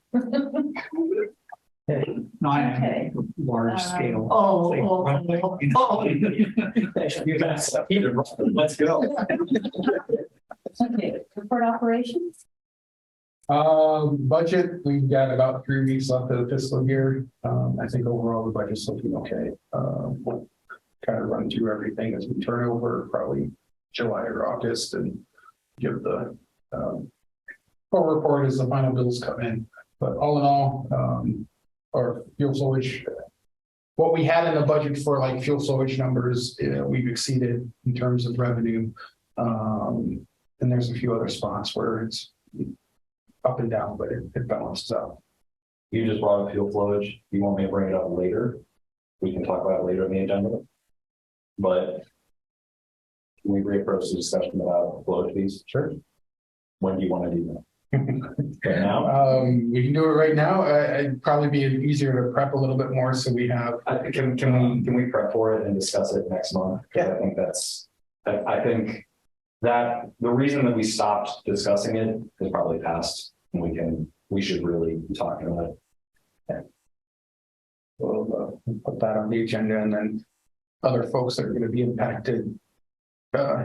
No, I Okay. am large scale. Let's go. Okay, report operations? Budget, we've got about 3 weeks left of the fiscal year. I think overall the budget's looking okay. We'll kind of run through everything as we turn over, probably July or August, and give the full report as the final bills come in. But all in all, our fuel storage, what we had in the budget for like fuel storage numbers, we've exceeded in terms of revenue. And there's a few other spots where it's up and down, but it balances out. You just brought up fuel flowage. You want me to bring it up later? We can talk about it later in the agenda. But can we reapproach the discussion about flowage fees? Sure. When do you want to do that? Right now? We can do it right now. It'd probably be easier to prep a little bit more so we have. Can we prep for it and discuss it next month? Because I think that the reason that we stopped discussing it is probably past. We should really be talking about it. we'll put that on the agenda, and then other folks that are going to be impacted.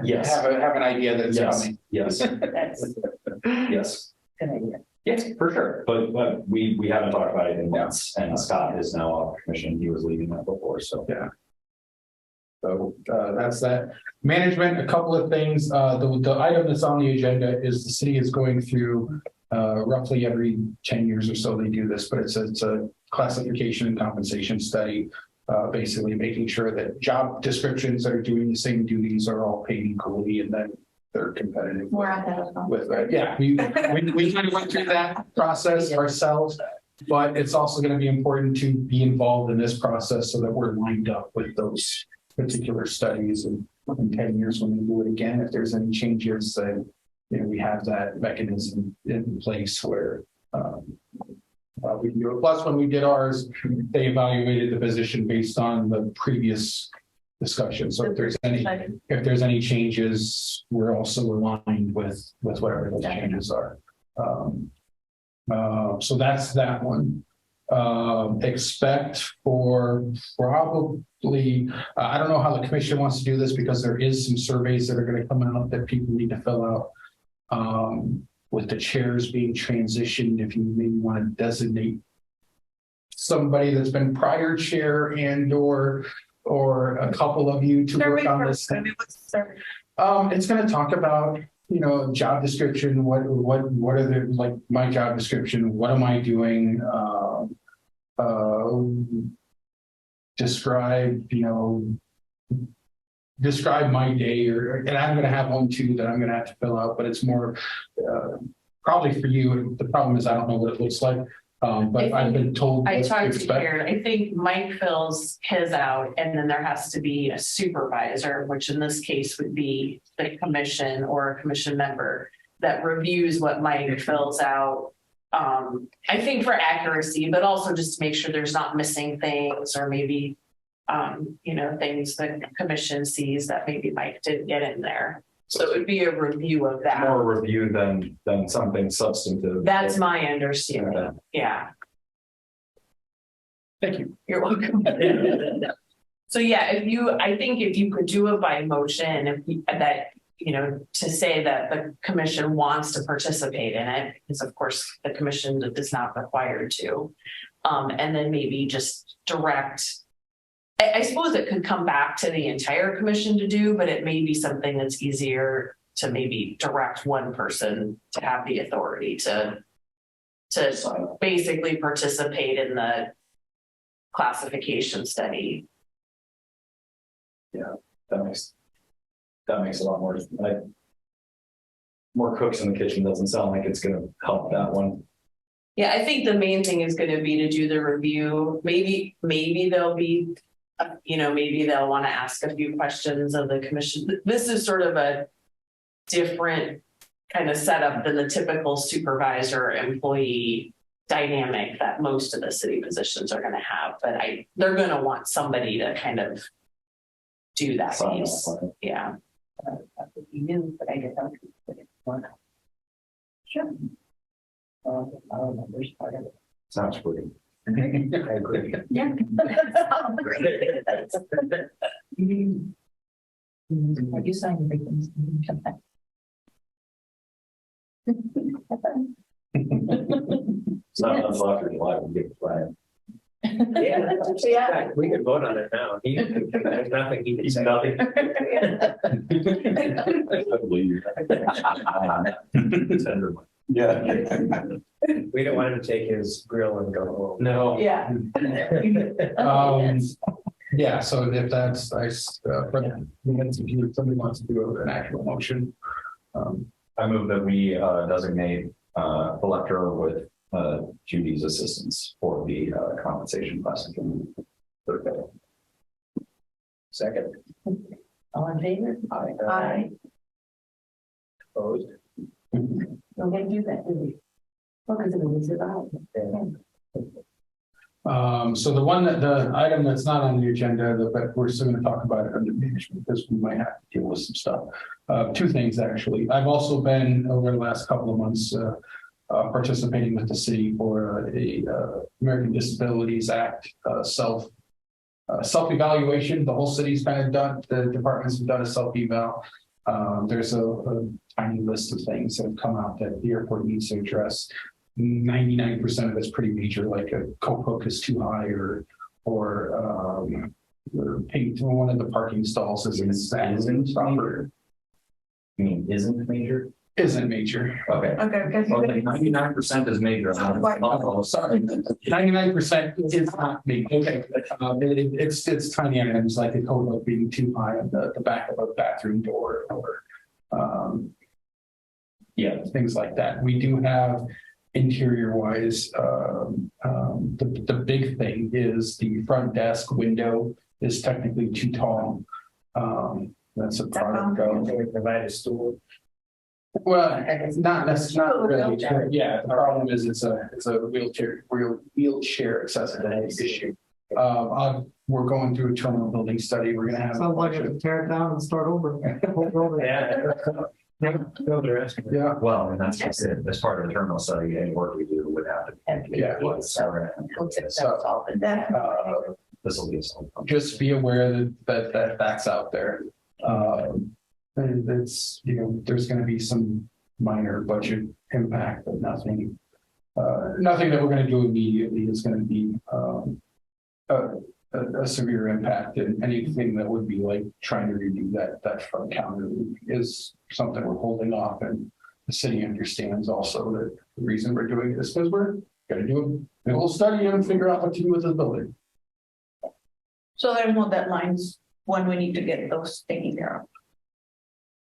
Yes. Have an idea that's Yes, coming. yes, That's yes. a good idea. Yes, for sure. But we haven't talked about it in months, and Scott is now off commission. He was leading that before, so. Yeah. So that's that. Management, a couple of things. The item that's on the agenda is the city is going through roughly every 10 years or so they do this, but it's a classification and compensation study. Basically making sure that job descriptions that are doing the same duties are all paid equally, and then they're competitive. We're at that. With that, yeah, we kind of went through that process ourselves, but it's also going to be important to be involved in this process so that we're lined up with those particular studies, and in 10 years when we do it again, if there's any changes, then we have that mechanism in place where we can do it. Plus, when we did ours, they evaluated the position based on the previous discussion. So if there's any changes, we're also aligned with whatever those changes are. So that's that one. Expect for probably, I don't know how the commission wants to do this, because there is some surveys that are going to come out that people need to fill out. With the chairs being transitioned, if you maybe want to designate somebody that's been prior chair and or a couple of you to work on this. It's going to talk about, job description. What are the, like, my job description? What am I doing? Describe my day, and I'm going to have one too that I'm going to have to fill out, but it's more probably for you. The problem is I don't know what it looks like, but I've been told. I what to talked to expect. Karen. I think Mike fills his out, and then there has to be a supervisor, which in this case would be the commission or a commission member that reviews what Mike fills out. I think for accuracy, but also just to make sure there's not missing things, or maybe things the commission sees that maybe Mike didn't get in there. So it would be a review of that. More review than something substantive. That's my understanding. Okay. Yeah. Thank you. You're welcome. So yeah, I think if you could do it by motion, to say that the commission wants to participate in it, because of course the commission is not required to. And then maybe just direct. I suppose it could come back to the entire commission to do, but it may be something that's easier to maybe direct one person to have the authority to basically participate in the classification study. Yeah, that makes a lot more. More cooks in the kitchen doesn't sound like it's going to help that one. Yeah, I think the main thing is going to be to do the review. Maybe there'll be, maybe they'll want to ask a few questions of the commission. This is sort of a different kind of setup than the typical supervisor employee dynamic that most of the city positions are going to have. But they're going to want somebody to kind of do that piece. Yeah. That would be new, but I guess I'll put it on. Sure. I don't know which part of it. Sounds pretty. I agree. Yeah. You signed everything. It's not enough after July, we'll get Brian. Yeah, we could vote on it now. There's nothing he can say. Nothing. Yeah. We don't want him to take his grill and go home. No. Yeah. Yeah. So if that's nice, if somebody wants to do an actual motion. I move that we designate Electra with Judy's assistance for the compensation classification. Second. All in favor? Aye. Opposed? We're gonna do that, do we? Well, because it was about. So the item that's not on the agenda, but we're still going to talk about it under management, because we might have to deal with some stuff. Two things, actually. I've also been over the last couple of months participating with the city for American Disabilities Act self-evaluation. The whole city's kind of done, the departments have done a self-eval. There's a tiny list of things that have come out that the airport needs to address. 99% of it's pretty major, like a coat hook is too high, or paint one of the parking stalls isn't proper. You mean isn't major? Isn't major. Okay. Okay, because. Okay, 99% is major. Oh, sorry. 99% is not me. Okay. It's tiny items like a coat hook being too high on the back of a bathroom door, or things like that. We do have interior wise, the big thing is the front desk window is technically too tall. That's a product of. Can we provide a stool? Well, it's not really. Yeah, the problem is it's a wheelchair accessibility issue. We're going through a terminal building study. We're gonna have. Sounds like it, tear it down and start over. Yeah. Build the rest of it. Yeah. Well, and that's just it. As part of the terminal study, any work we do would have to. Yeah. This will be something. Just be aware that's out there. And it's, there's going to be some minor budget impact, but nothing that we're going to do immediately is going to be a severe impact. And anything that would be like trying to redo that front counter is something we're holding off. And the city understands also that the reason we're doing this is because we're going to do a whole study and figure out what to do with the building. So there's no deadlines when we need to get those taken care of.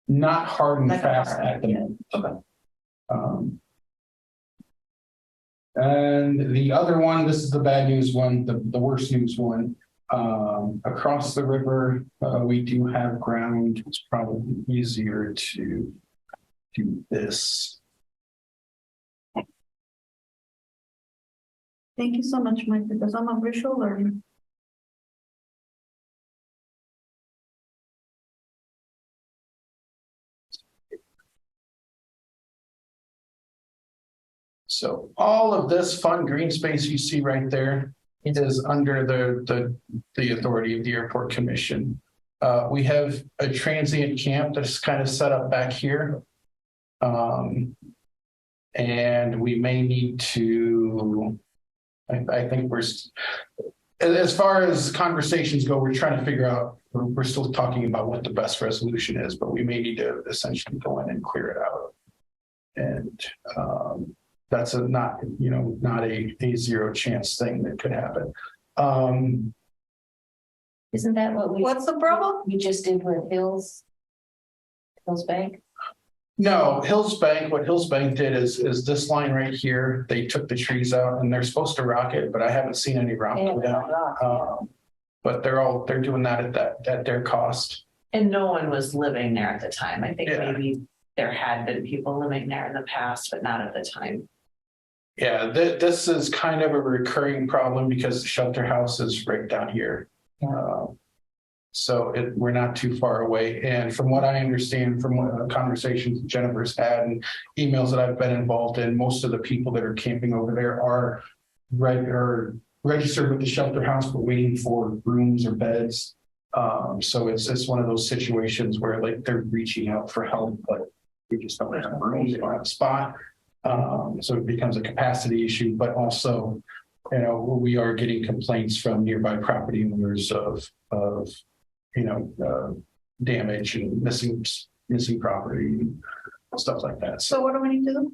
Not hard and Like fast hard, at the yeah. moment. And the other one, this is the bad news one, the worst news one. Across the river, we do have ground. It's probably easier to do this. Thank you so much, Mike, because I'm a visual learner. So all of this fun green space you see right there is under the authority of the Airport Commission. We have a transient camp that's kind of set up back here. And we may need to, I think as far as conversations go, we're trying to figure out, we're still talking about what the best resolution is, but we may need to essentially go in and clear it out. And that's not a zero chance thing that could happen. Isn't that What's the problem? we just did with Hills Bank? No, Hills Bank, what Hills Bank did is this line right here, they took the trees out and they're supposed to rock it, but I haven't seen any rock go down. But they're doing that at their cost. And no one was living there at the time. I think Yeah. maybe there had been people living there in the past, but not at the time. Yeah, this is kind of a recurring problem because the shelter house is right down here. So we're not too far away. And from what I understand from conversations Jennifer's had and emails that I've been involved in, most of the people that are camping over there are registered with the shelter house, but waiting for rooms or beds. So it's one of those situations where like they're reaching out for help, but we just don't have rooms, we don't have a spot. So it becomes a capacity issue, but also, we are getting complaints from nearby property owners of damage and missing property and stuff like that. So what do we need to do?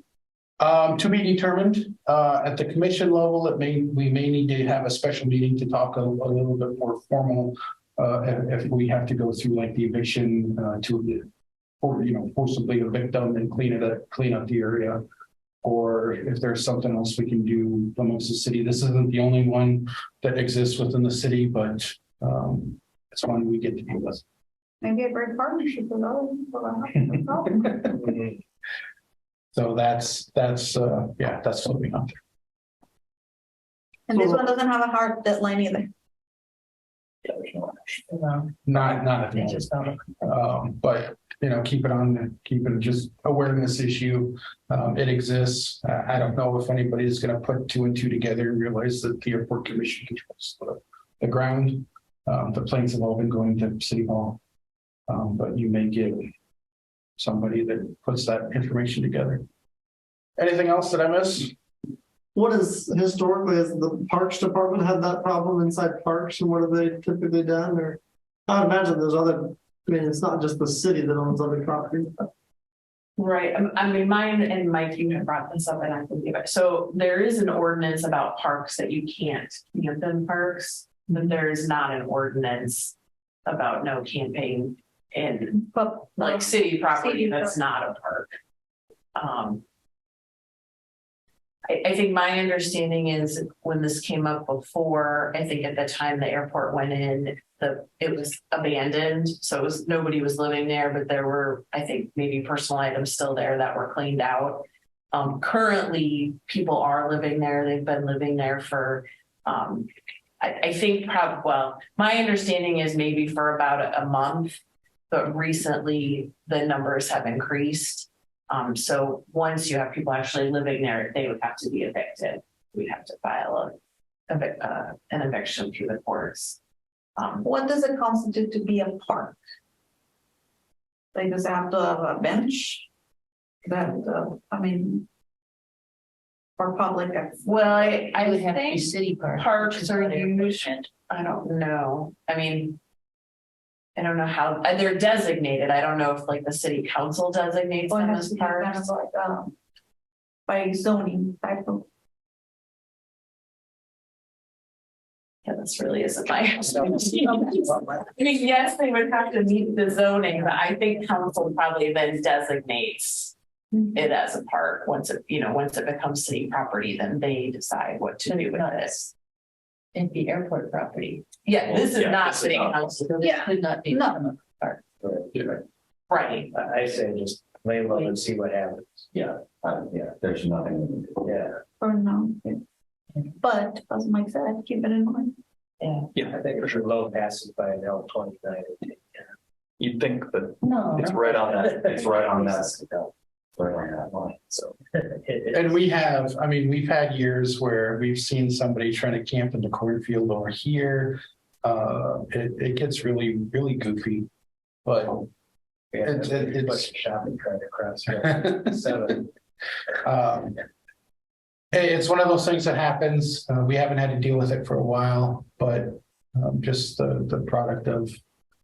To be determined, at the commission level, we may need to have a special meeting to talk a little bit more formal. If we have to go through like the eviction, forcibly evict them and clean up the area. Or if there's something else we can do amongst the city. This isn't the only one that exists within the city, but it's one we get to deal with. Maybe a great partnership with others. So that's floating out there. And this one doesn't have a hard deadline either. Yeah, there's no No, not at the they moment. just don't. But, you know, keep it just awareness issue. It exists. I don't know if anybody's gonna put two and two together and realize that the airport commission controls the ground. The planes have all been going to City Hall. But you may get somebody that puts that information together. Anything else that I miss? What is historically, has the Parks Department had that problem inside parks, and what have they typically done, or? I would imagine there's other, I mean, it's not just the city that owns other properties, but. Right, I mean, mine and Mike, you had brought this up and I believe it. So there is an ordinance about parks that you can't camp in parks, but there is not an ordinance about no camping in But like city property City that's not a park. I think my understanding is when this came up before, I think at the time the airport went in, it was abandoned. So it was, nobody was living there, but there were, I think, maybe personal items still there that were cleaned out. Currently, people are living there. They've been living there for, I think well, my understanding is maybe for about a month, but recently the numbers have increased. So once you have people actually living there, they would have to be evicted. We'd have to file an eviction through the courts. what does it constitute to be a park? Like, does it have to have a bench? That, I mean. For public access? Well, I I would have to be think city parks. parks are used, I don't know. I mean, I don't know how, they're designated. I don't know if like the city council designates Or it them has as to be kind parks. of like, by zoning type of. Yeah, this really isn't my. I mean, yes, they would have to meet the zoning, but I think council probably then designates it as a park. Once it becomes city property, then they decide what to do with it. It'd be airport property. Yeah, this is Yeah, not this is city not- council, So this could not be. No. right? I say just lay low and see what happens. Yeah, there's nothing. Yeah, Or no. But as Mike said, keep it in mind. I think if your low passes by an L29. You'd think that No. it's right on that, it's right on that. Right on that line, so. And we've had years where we've seen somebody trying to camp in the cornfield over here. It gets really, really goofy, but it's It's shopping cart across. 7. it's one of those things that happens. We haven't had to deal with it for a while, but just the product of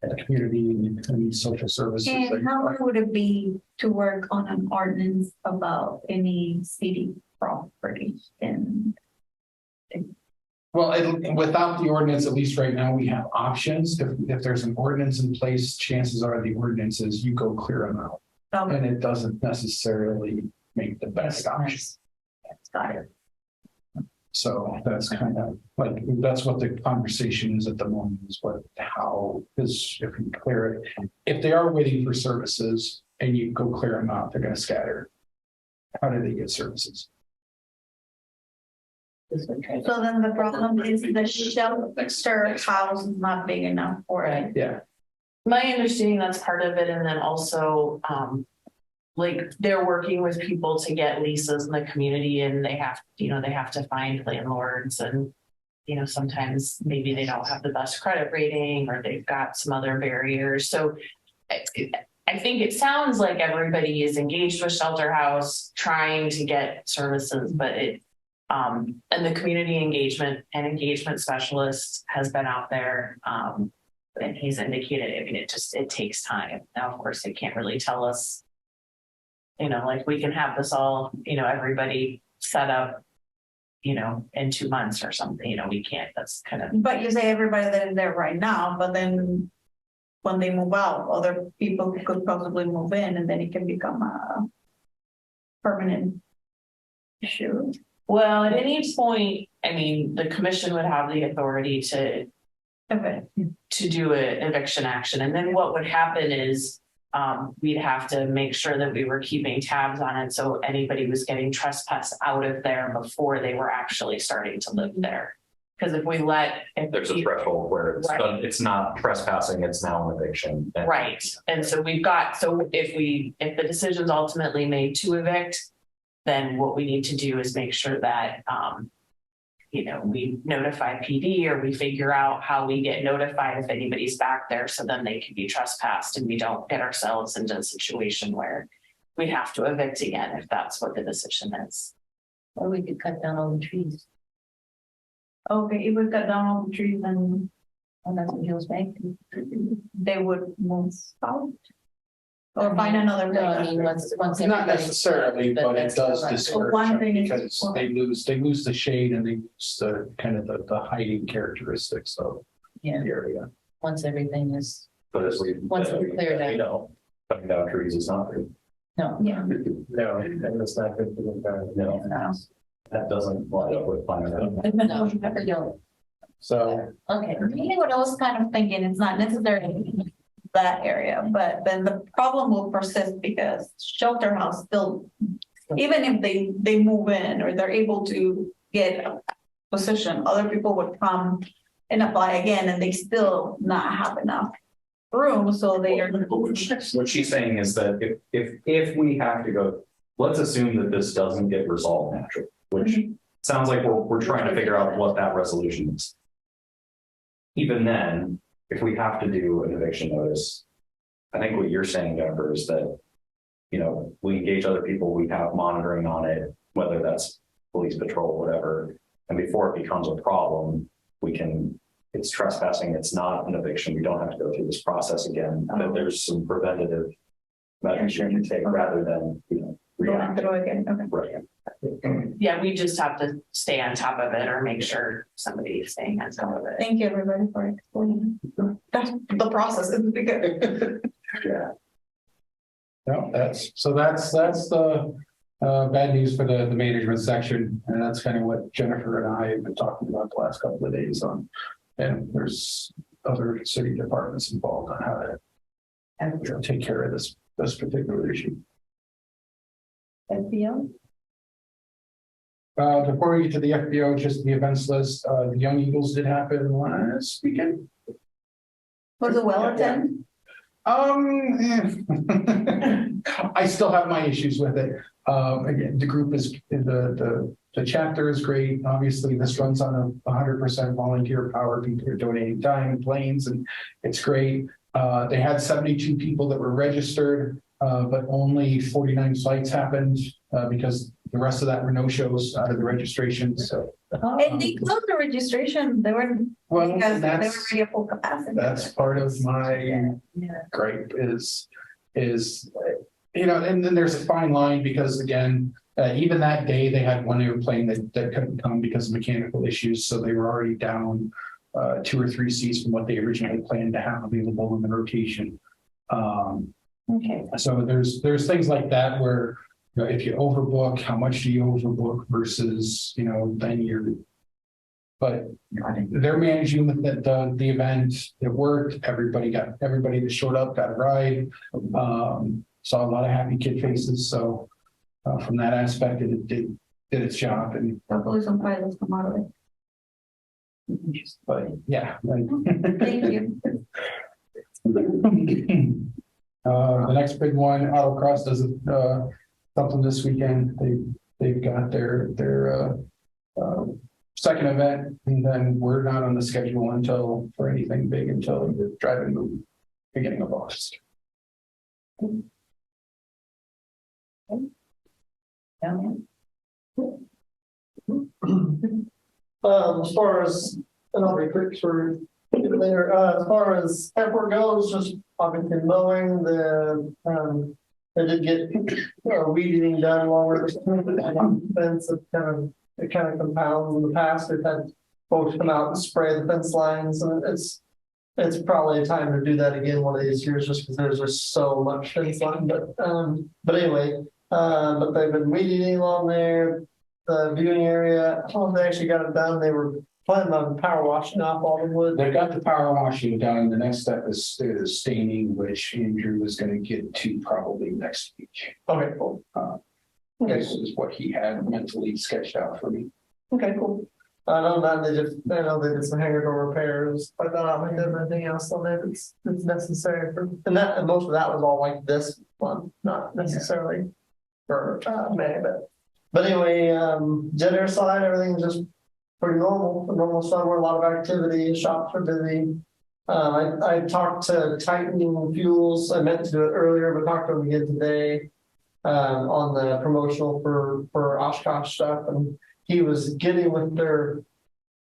the community and social services. And how long would it be to work on an ordinance about any city property and Well, without the ordinance, at least right now, we have options. If there's an ordinance in place, chances are the ordinances, you go clear them out. And it doesn't necessarily make the best option. got it? So that's kind of like, that's what the conversation is at the moment, is if you clear it. If they are waiting for services and you go clear them out, they're gonna scatter. How do they get services? So then the problem is the shelter house is not big enough for it. Yeah. My understanding, that's part of it, and then also, like, they're working with people to get leases in the community, and they have to find landlords, and, sometimes maybe they don't have the best credit rating, or they've got some other barriers, so I think it sounds like everybody is engaged with Shelter House, trying to get services, but and the community engagement specialist has been out there, and he's indicated, it takes time. Now, of course, they can't really tell us, like we can have this all, everybody set up, in 2 months or something, we can't, that's kind of. But you say everybody that is there right now, but then when they move out, other people could possibly move in and then it can become a permanent issue. Well, at any point, the commission would have the authority to do an eviction action. And then what would happen is we'd have to make sure that we were keeping tabs on it. So anybody was getting trespassed out of there before they were actually starting to live there. Because if we let. if There's a you- threshold where Right. it's not trespassing, it's now an eviction. Right, and so we've got, so if the decision's ultimately made to evict, then what we need to do is make sure that, we notify PD or we figure out how we get notified if anybody's back there, so then they can be trespassed and we don't get ourselves into a situation where we have to evict again, if that's what the decision is. Or we could cut down all the trees. Okay, if we cut down all the trees, then And that's what Hill's Bank. they would move south. Or find another. No, I place. mean, once Not everybody's- necessarily, but it that's does all right. discourage One them thing is- because they lose the shade and they lose the kind of the hiding characteristics of Yeah, the area. once everything is, But as we. Once we clear it out. You know, cutting down trees is not good. no. Yeah. No, and it's not good for the environment. No, that doesn't line up with climate. No, never don't. So, Okay, Me, what I was kind of thinking, it's not necessarily that area, but then the problem will persist because shelter house still, even if they move in or they're able to get a position, other people would come and apply again and they still not have enough room, so they are. What she's saying is that if we have to go, let's assume that this doesn't get resolved naturally, which sounds like we're trying to figure out what that resolution is. Even then, if we have to do an eviction notice, I think what you're saying, Jennifer, is that, we engage other people, we have monitoring on it, whether that's police patrol, whatever. And before it becomes a problem, it's trespassing, it's not an eviction, we don't have to go through this process again, that there's some preventative measures you can take rather than, react. Right. Yeah, we just have to stay on top of it or make sure somebody's staying on top of it. Thank you, everybody, for explaining. That's the process, isn't it? Yeah. no, that's the bad news for the management section. And that's kind of what Jennifer and I have been talking about the last couple of days on. And there's other city departments involved on how to take care of this particular issue. FBO? Before we get to the FBO, just the events list, the Young Eagles did happen last weekend. Was it well attended? I still have my issues with it. Again, the group is, the chapter is great. Obviously, this runs on 100% volunteer power. People are donating time, planes, and it's great. They had 72 people that were registered, but only 49 flights happened because the rest of that were no shows out of the registration. So, And they closed the registration, they were, well, because they were that's already at full capacity. part of my gripe is, and then there's a fine line because again, even that day they had one airplane that couldn't come because of mechanical issues. So they were already down 2 or 3 seats from what they originally planned to have available in the rotation. Okay. So there's things like that where, if you overbook, how much do you overbook versus, then but they're managing the event. It worked. Everybody that showed up got a ride. Saw a lot of happy kid faces. So from that aspect, it did its job. And Hopefully some pilots come out of it. but yeah. Thank you. The next big one, Autocross does something this weekend. They've got their second event, and then we're not on the schedule for anything big until the drive-in movie beginning of August. As far as, and I'll be quick for later, as far as airport goes, just obviously mowing I did get weed eating done along with the fence. It kind of compounds. In the past, we've had folks come out and spray the fence lines, and it's probably a time to do that again one of these years, just because there's just so much fence line. But anyway, but they've been weed eating along there. The viewing area, they actually got it done. They were planning on power washing off all the wood. They got the power washing done. The next step is staining, which Andrew is going to get to probably next week. Okay, cool. This is what he had mentally sketched out for me. Okay, cool. I know that I know they did some hangar door repairs, but I don't think there's anything else on there that's necessary for, and most of that was all like this one, not necessarily for, May, but anyway, jet air side, everything's just pretty normal, a normal summer, a lot of activity, shops are busy. I talked to Titan Fuels, I meant to do it earlier, but talked to them again today. On the promotional for Oshkosh stuff, and he was getting with their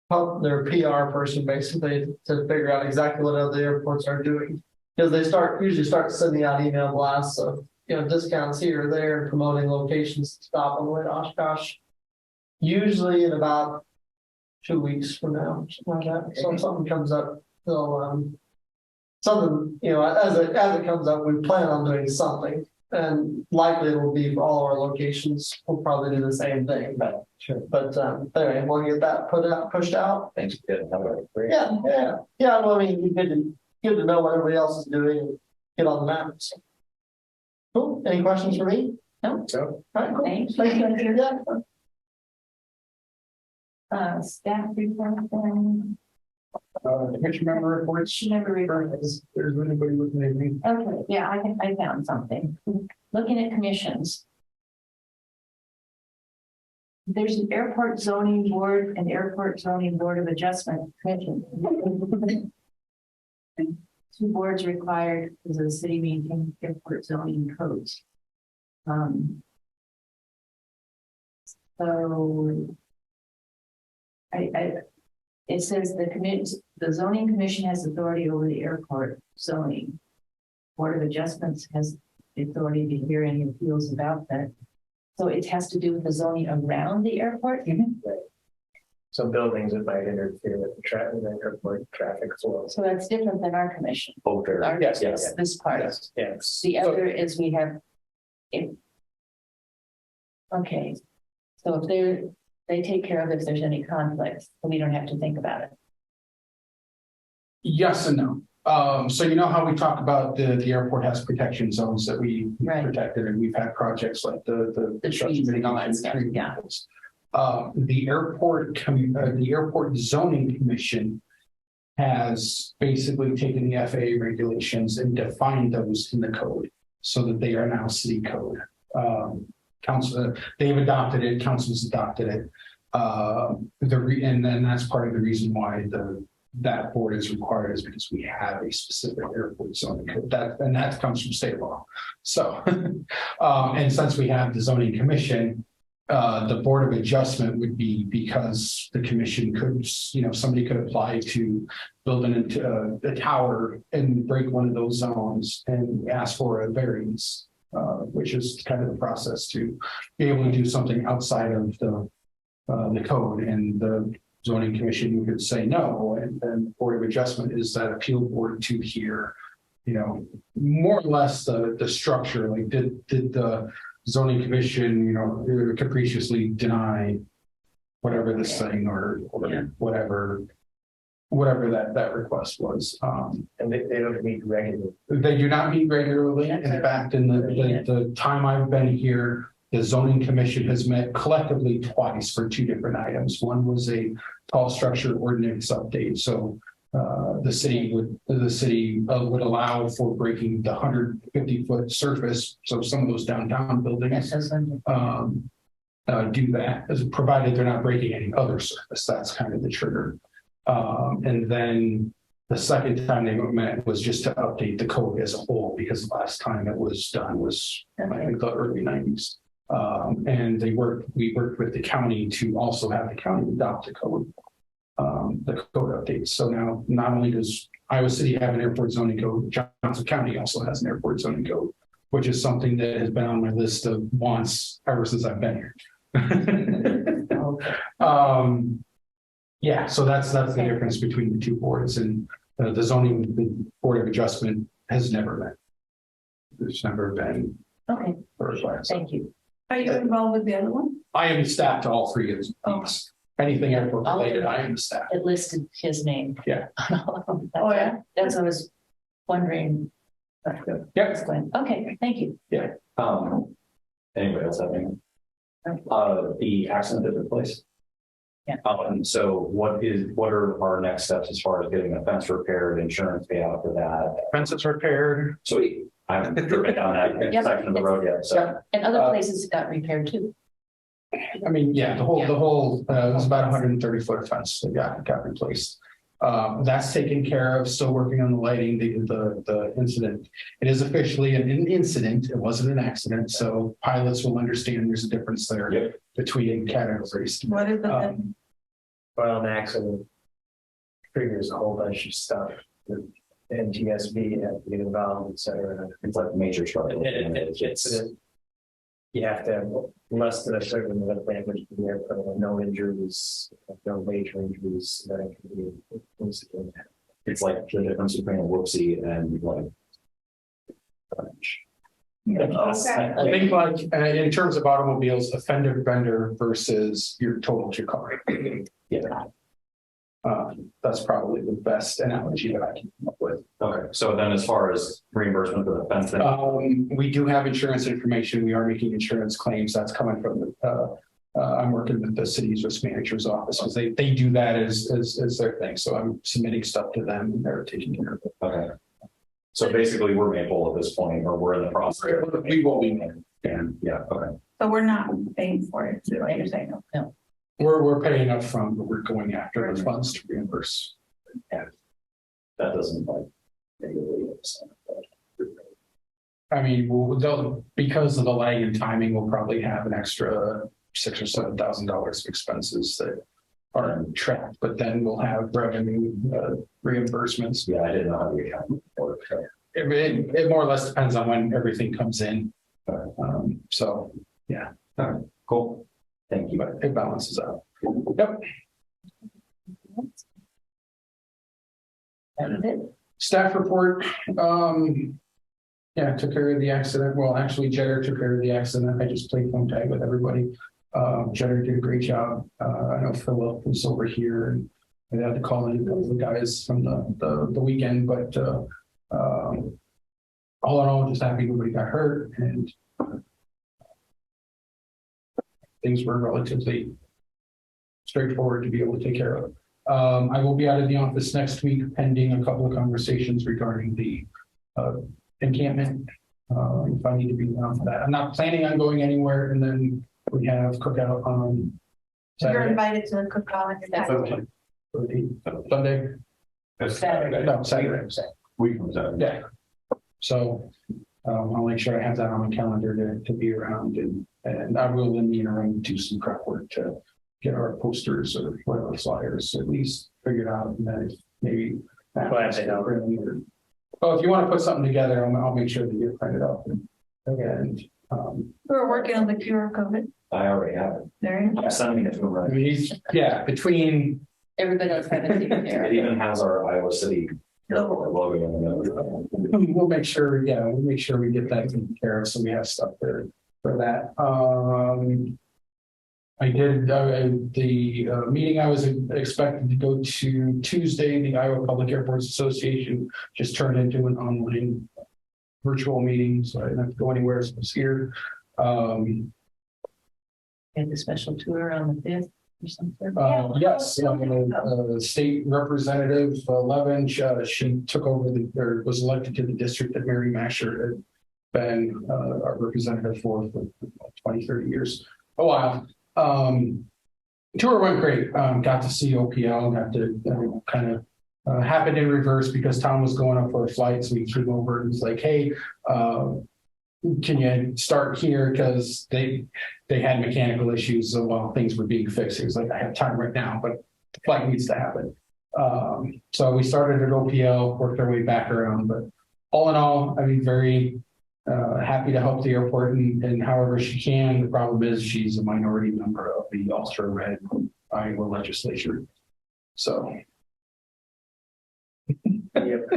PR person basically to figure out exactly what other airports are doing. Because they usually start sending out email blasts of, discounts here or there, promoting locations to stop on the way to Oshkosh. Usually in about 2 weeks from now, something like that. So if something comes up, they'll something, as it comes up, we plan on doing something. And likely it will be for all our locations. We'll probably do the same thing, but sure. But anyway, we'll get that pushed out. Thanks for getting that right. Yeah. Well, I mean, good to know what everybody else is doing and get on the map. So. Cool. Any questions for me? No. All right, cool. Thanks. Staff report. Which member reports? Member reports. There's anybody with anything? Okay, yeah, I found something. Looking at commissions. There's an airport zoning board and airport zoning board of adjustment commission. 2 boards required as a city maintain airport zoning codes. So it says the zoning commission has authority over the airport zoning. Board of Adjustments has the authority to hear any appeals about that. So it has to do with the zoning around the airport? Some buildings that might interfere with the traffic, airport traffic as well. So that's different than our commission. Yes. This part. Yes. The other is we have. Okay, so if they take care of if there's any conflicts, we don't have to think about it. Yes and no. So you know how we talk about the airport has protection zones that we Right. protected, and we've had projects like the trees and all that stuff, yeah. The airport zoning commission has basically taken the FAA regulations and defined those in the code so that they are now city code. Council, they've adopted it, council's adopted it. And then that's part of the reason why that board is required, is because we have a specific airport zoning code that comes from state law. So, and since we have the zoning commission, the board of adjustment would be because the commission could, somebody could apply to build a tower and break one of those zones and ask for a variance, which is kind of the process to be able to do something outside of the code, and the zoning commission could say no, and then the board of adjustment is that appeal board to hear, more or less the structure. Like did the zoning commission, capriciously deny whatever this thing or whatever that request was. And they don't meet regularly. They do not meet regularly. In fact, in the time I've been here, the zoning commission has met collectively twice for 2 different items. One was a tall structure ordinance update. So the city would allow for breaking the 150-foot surface. So some of those downtown buildings do that, as provided they're not breaking any other surface. That's kind of the trigger. And then the second time they met was just to update the code as a whole, because the last time it was done was I think the early 90s. And we worked with the county to also have the county adopt the code updates. So now not only does Iowa City have an airport zoning code, Johnson County also has an airport zoning code, which is something that has been on my list of wants ever since I've been here. So that's the difference between the 2 boards, and the zoning board of adjustment has never met. There's never been. Okay, So thank you. Are you involved with the other one? I am staff to all 3 of these. Anything airport related, I am the staff. It listed his name. Yeah. That's what I was wondering. Yep. Okay, thank you. Anybody else have anything? The accident that took place? And so what are our next steps as far as getting a fence repaired, insurance payout for that? Fences repaired. Sweet. I haven't driven down that Yep. section of the road yet, so. And other places got repaired too. I mean, yeah, the whole, it was about 130-foot fence that got replaced. That's taken care of, still working on the lighting, the incident. It is officially an incident, it wasn't an accident, so pilots will understand there's a difference there Yep. between categories. What is the, Well, an accident triggers a whole bunch of stuff. The NTSB have to get involved, et cetera. It's like major trouble. You have to have less than a certain amount of damage to the airplane, no injuries, no major injuries, that it can be incident. It's like the difference between a whoopsie and like. I think like, in terms of automobiles, a fender bender versus your totaled your car. Yeah. That's probably the best analogy that I can come up with. Okay, so then as far as reimbursement for the fence, We do have insurance information. We are making insurance claims. That's coming from the, I'm working with the city's risk manager's office because they do that as their thing. So I'm submitting stuff to them and they're taking care of it. okay. So basically we're made whole at this point, or we're in the process. We will be. And yeah, okay. so we're not paying for it, is what you're saying? We're paying up front, but we're going after the funds to reimburse. That doesn't like. negatively upset, but- I mean, because of the lag in timing, we'll probably have an extra $6,000 or $7,000 of expenses that aren't tracked, but then we'll have revenue reimbursements. Yeah, I didn't know how to account for it. So. It more or less depends on when everything comes in. So, yeah, Cool. Thank you. but it balances out. Yep. That was it. Staff report, yeah, took care of the accident. Well, actually, Jedder took care of the accident. I just played phone tag with everybody. Jedder did a great job. I know Philip was over here and I had to call in a couple of the guys from the weekend, but all in all, just happy nobody got hurt and things were relatively straightforward to be able to take care of. I will be out of the office next week pending a couple of conversations regarding the encampment. If I need to be around for that. I'm not planning on going anywhere and then we have cookout on You're Saturday. invited to the cookout. Sunday. Saturday. No, Saturday. Week from Saturday. Yeah. So I'll make sure I have that on my calendar to be around and I will in the interim do some prep work to get our posters or whatever flyers at least figured out and then maybe. Glad to help. Well, if you want to put something together, I'll make sure that you print it up and We're working on the QR code. I already have it. There you go. I'm sending it to him I right. mean, yeah, between Everybody else had it taken care It of. even has our Iowa City airport logo in it. we'll make sure we get that taken care of. So we have stuff there for that. I did the meeting I was expected to go to Tuesday, the Iowa Public Airports Association just turned into an online virtual meeting. So I didn't have to go anywhere. So I was here. Had the special tour on the 5th or something. Yes, state representative Levin, she took over or was elected to the district that Mary Masher had been our representative for 20, 30 years, a while. Tour went great. Got to see OPL, got to kind of happened in reverse because Tom was going up for a flight. So he came over and was like, hey, can you start here? Because they had mechanical issues while things were being fixed. He was like, I have time right now, but the flight needs to happen. So we started at OPL, worked our way back around, but all in all, I mean, very happy to help the airport and however she can. The problem is she's a minority member of the ultra red Iowa legislature. So. Yep.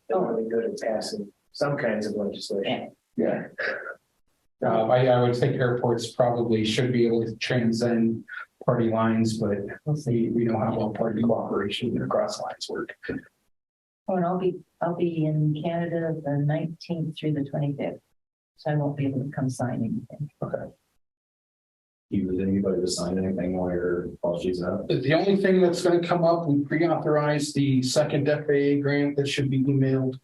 Don't really good at passing some kinds of legislation. Yeah. I would think airports probably should be able to transcend party lines, but we know how well party cooperation across lines work. Oh, and I'll be in Canada the 19th through the 25th. So I won't be able to come sign anything. Okay. you need anybody to sign anything while she's out? The only thing that's gonna come up, we pre-authorized the second FAA grant that should be emailed.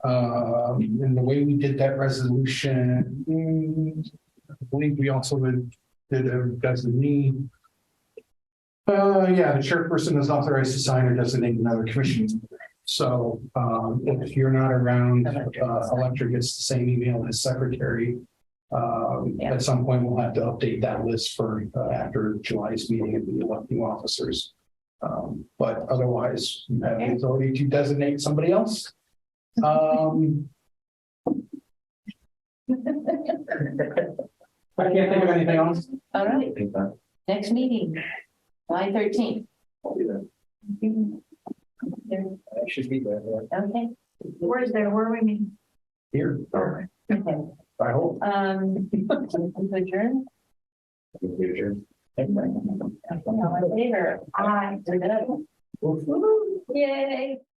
And the way we did that resolution, I believe we also did a designee. Yeah, the chairperson is authorized to sign or designate another commission. So, if you're not around, Electric gets the same email as secretary. At some point, we'll have to update that list for, after July's meeting and the electing officers. But otherwise, you have the authority to designate somebody else. I can't think of anything else. All right, I think that, next meeting, July 13th. I'll be there. I should be there. Yeah. Okay. Where is there? Where are we meeting? Here, Okay. I hope. Adjourn. In the future. All in favor? Aye. Yay.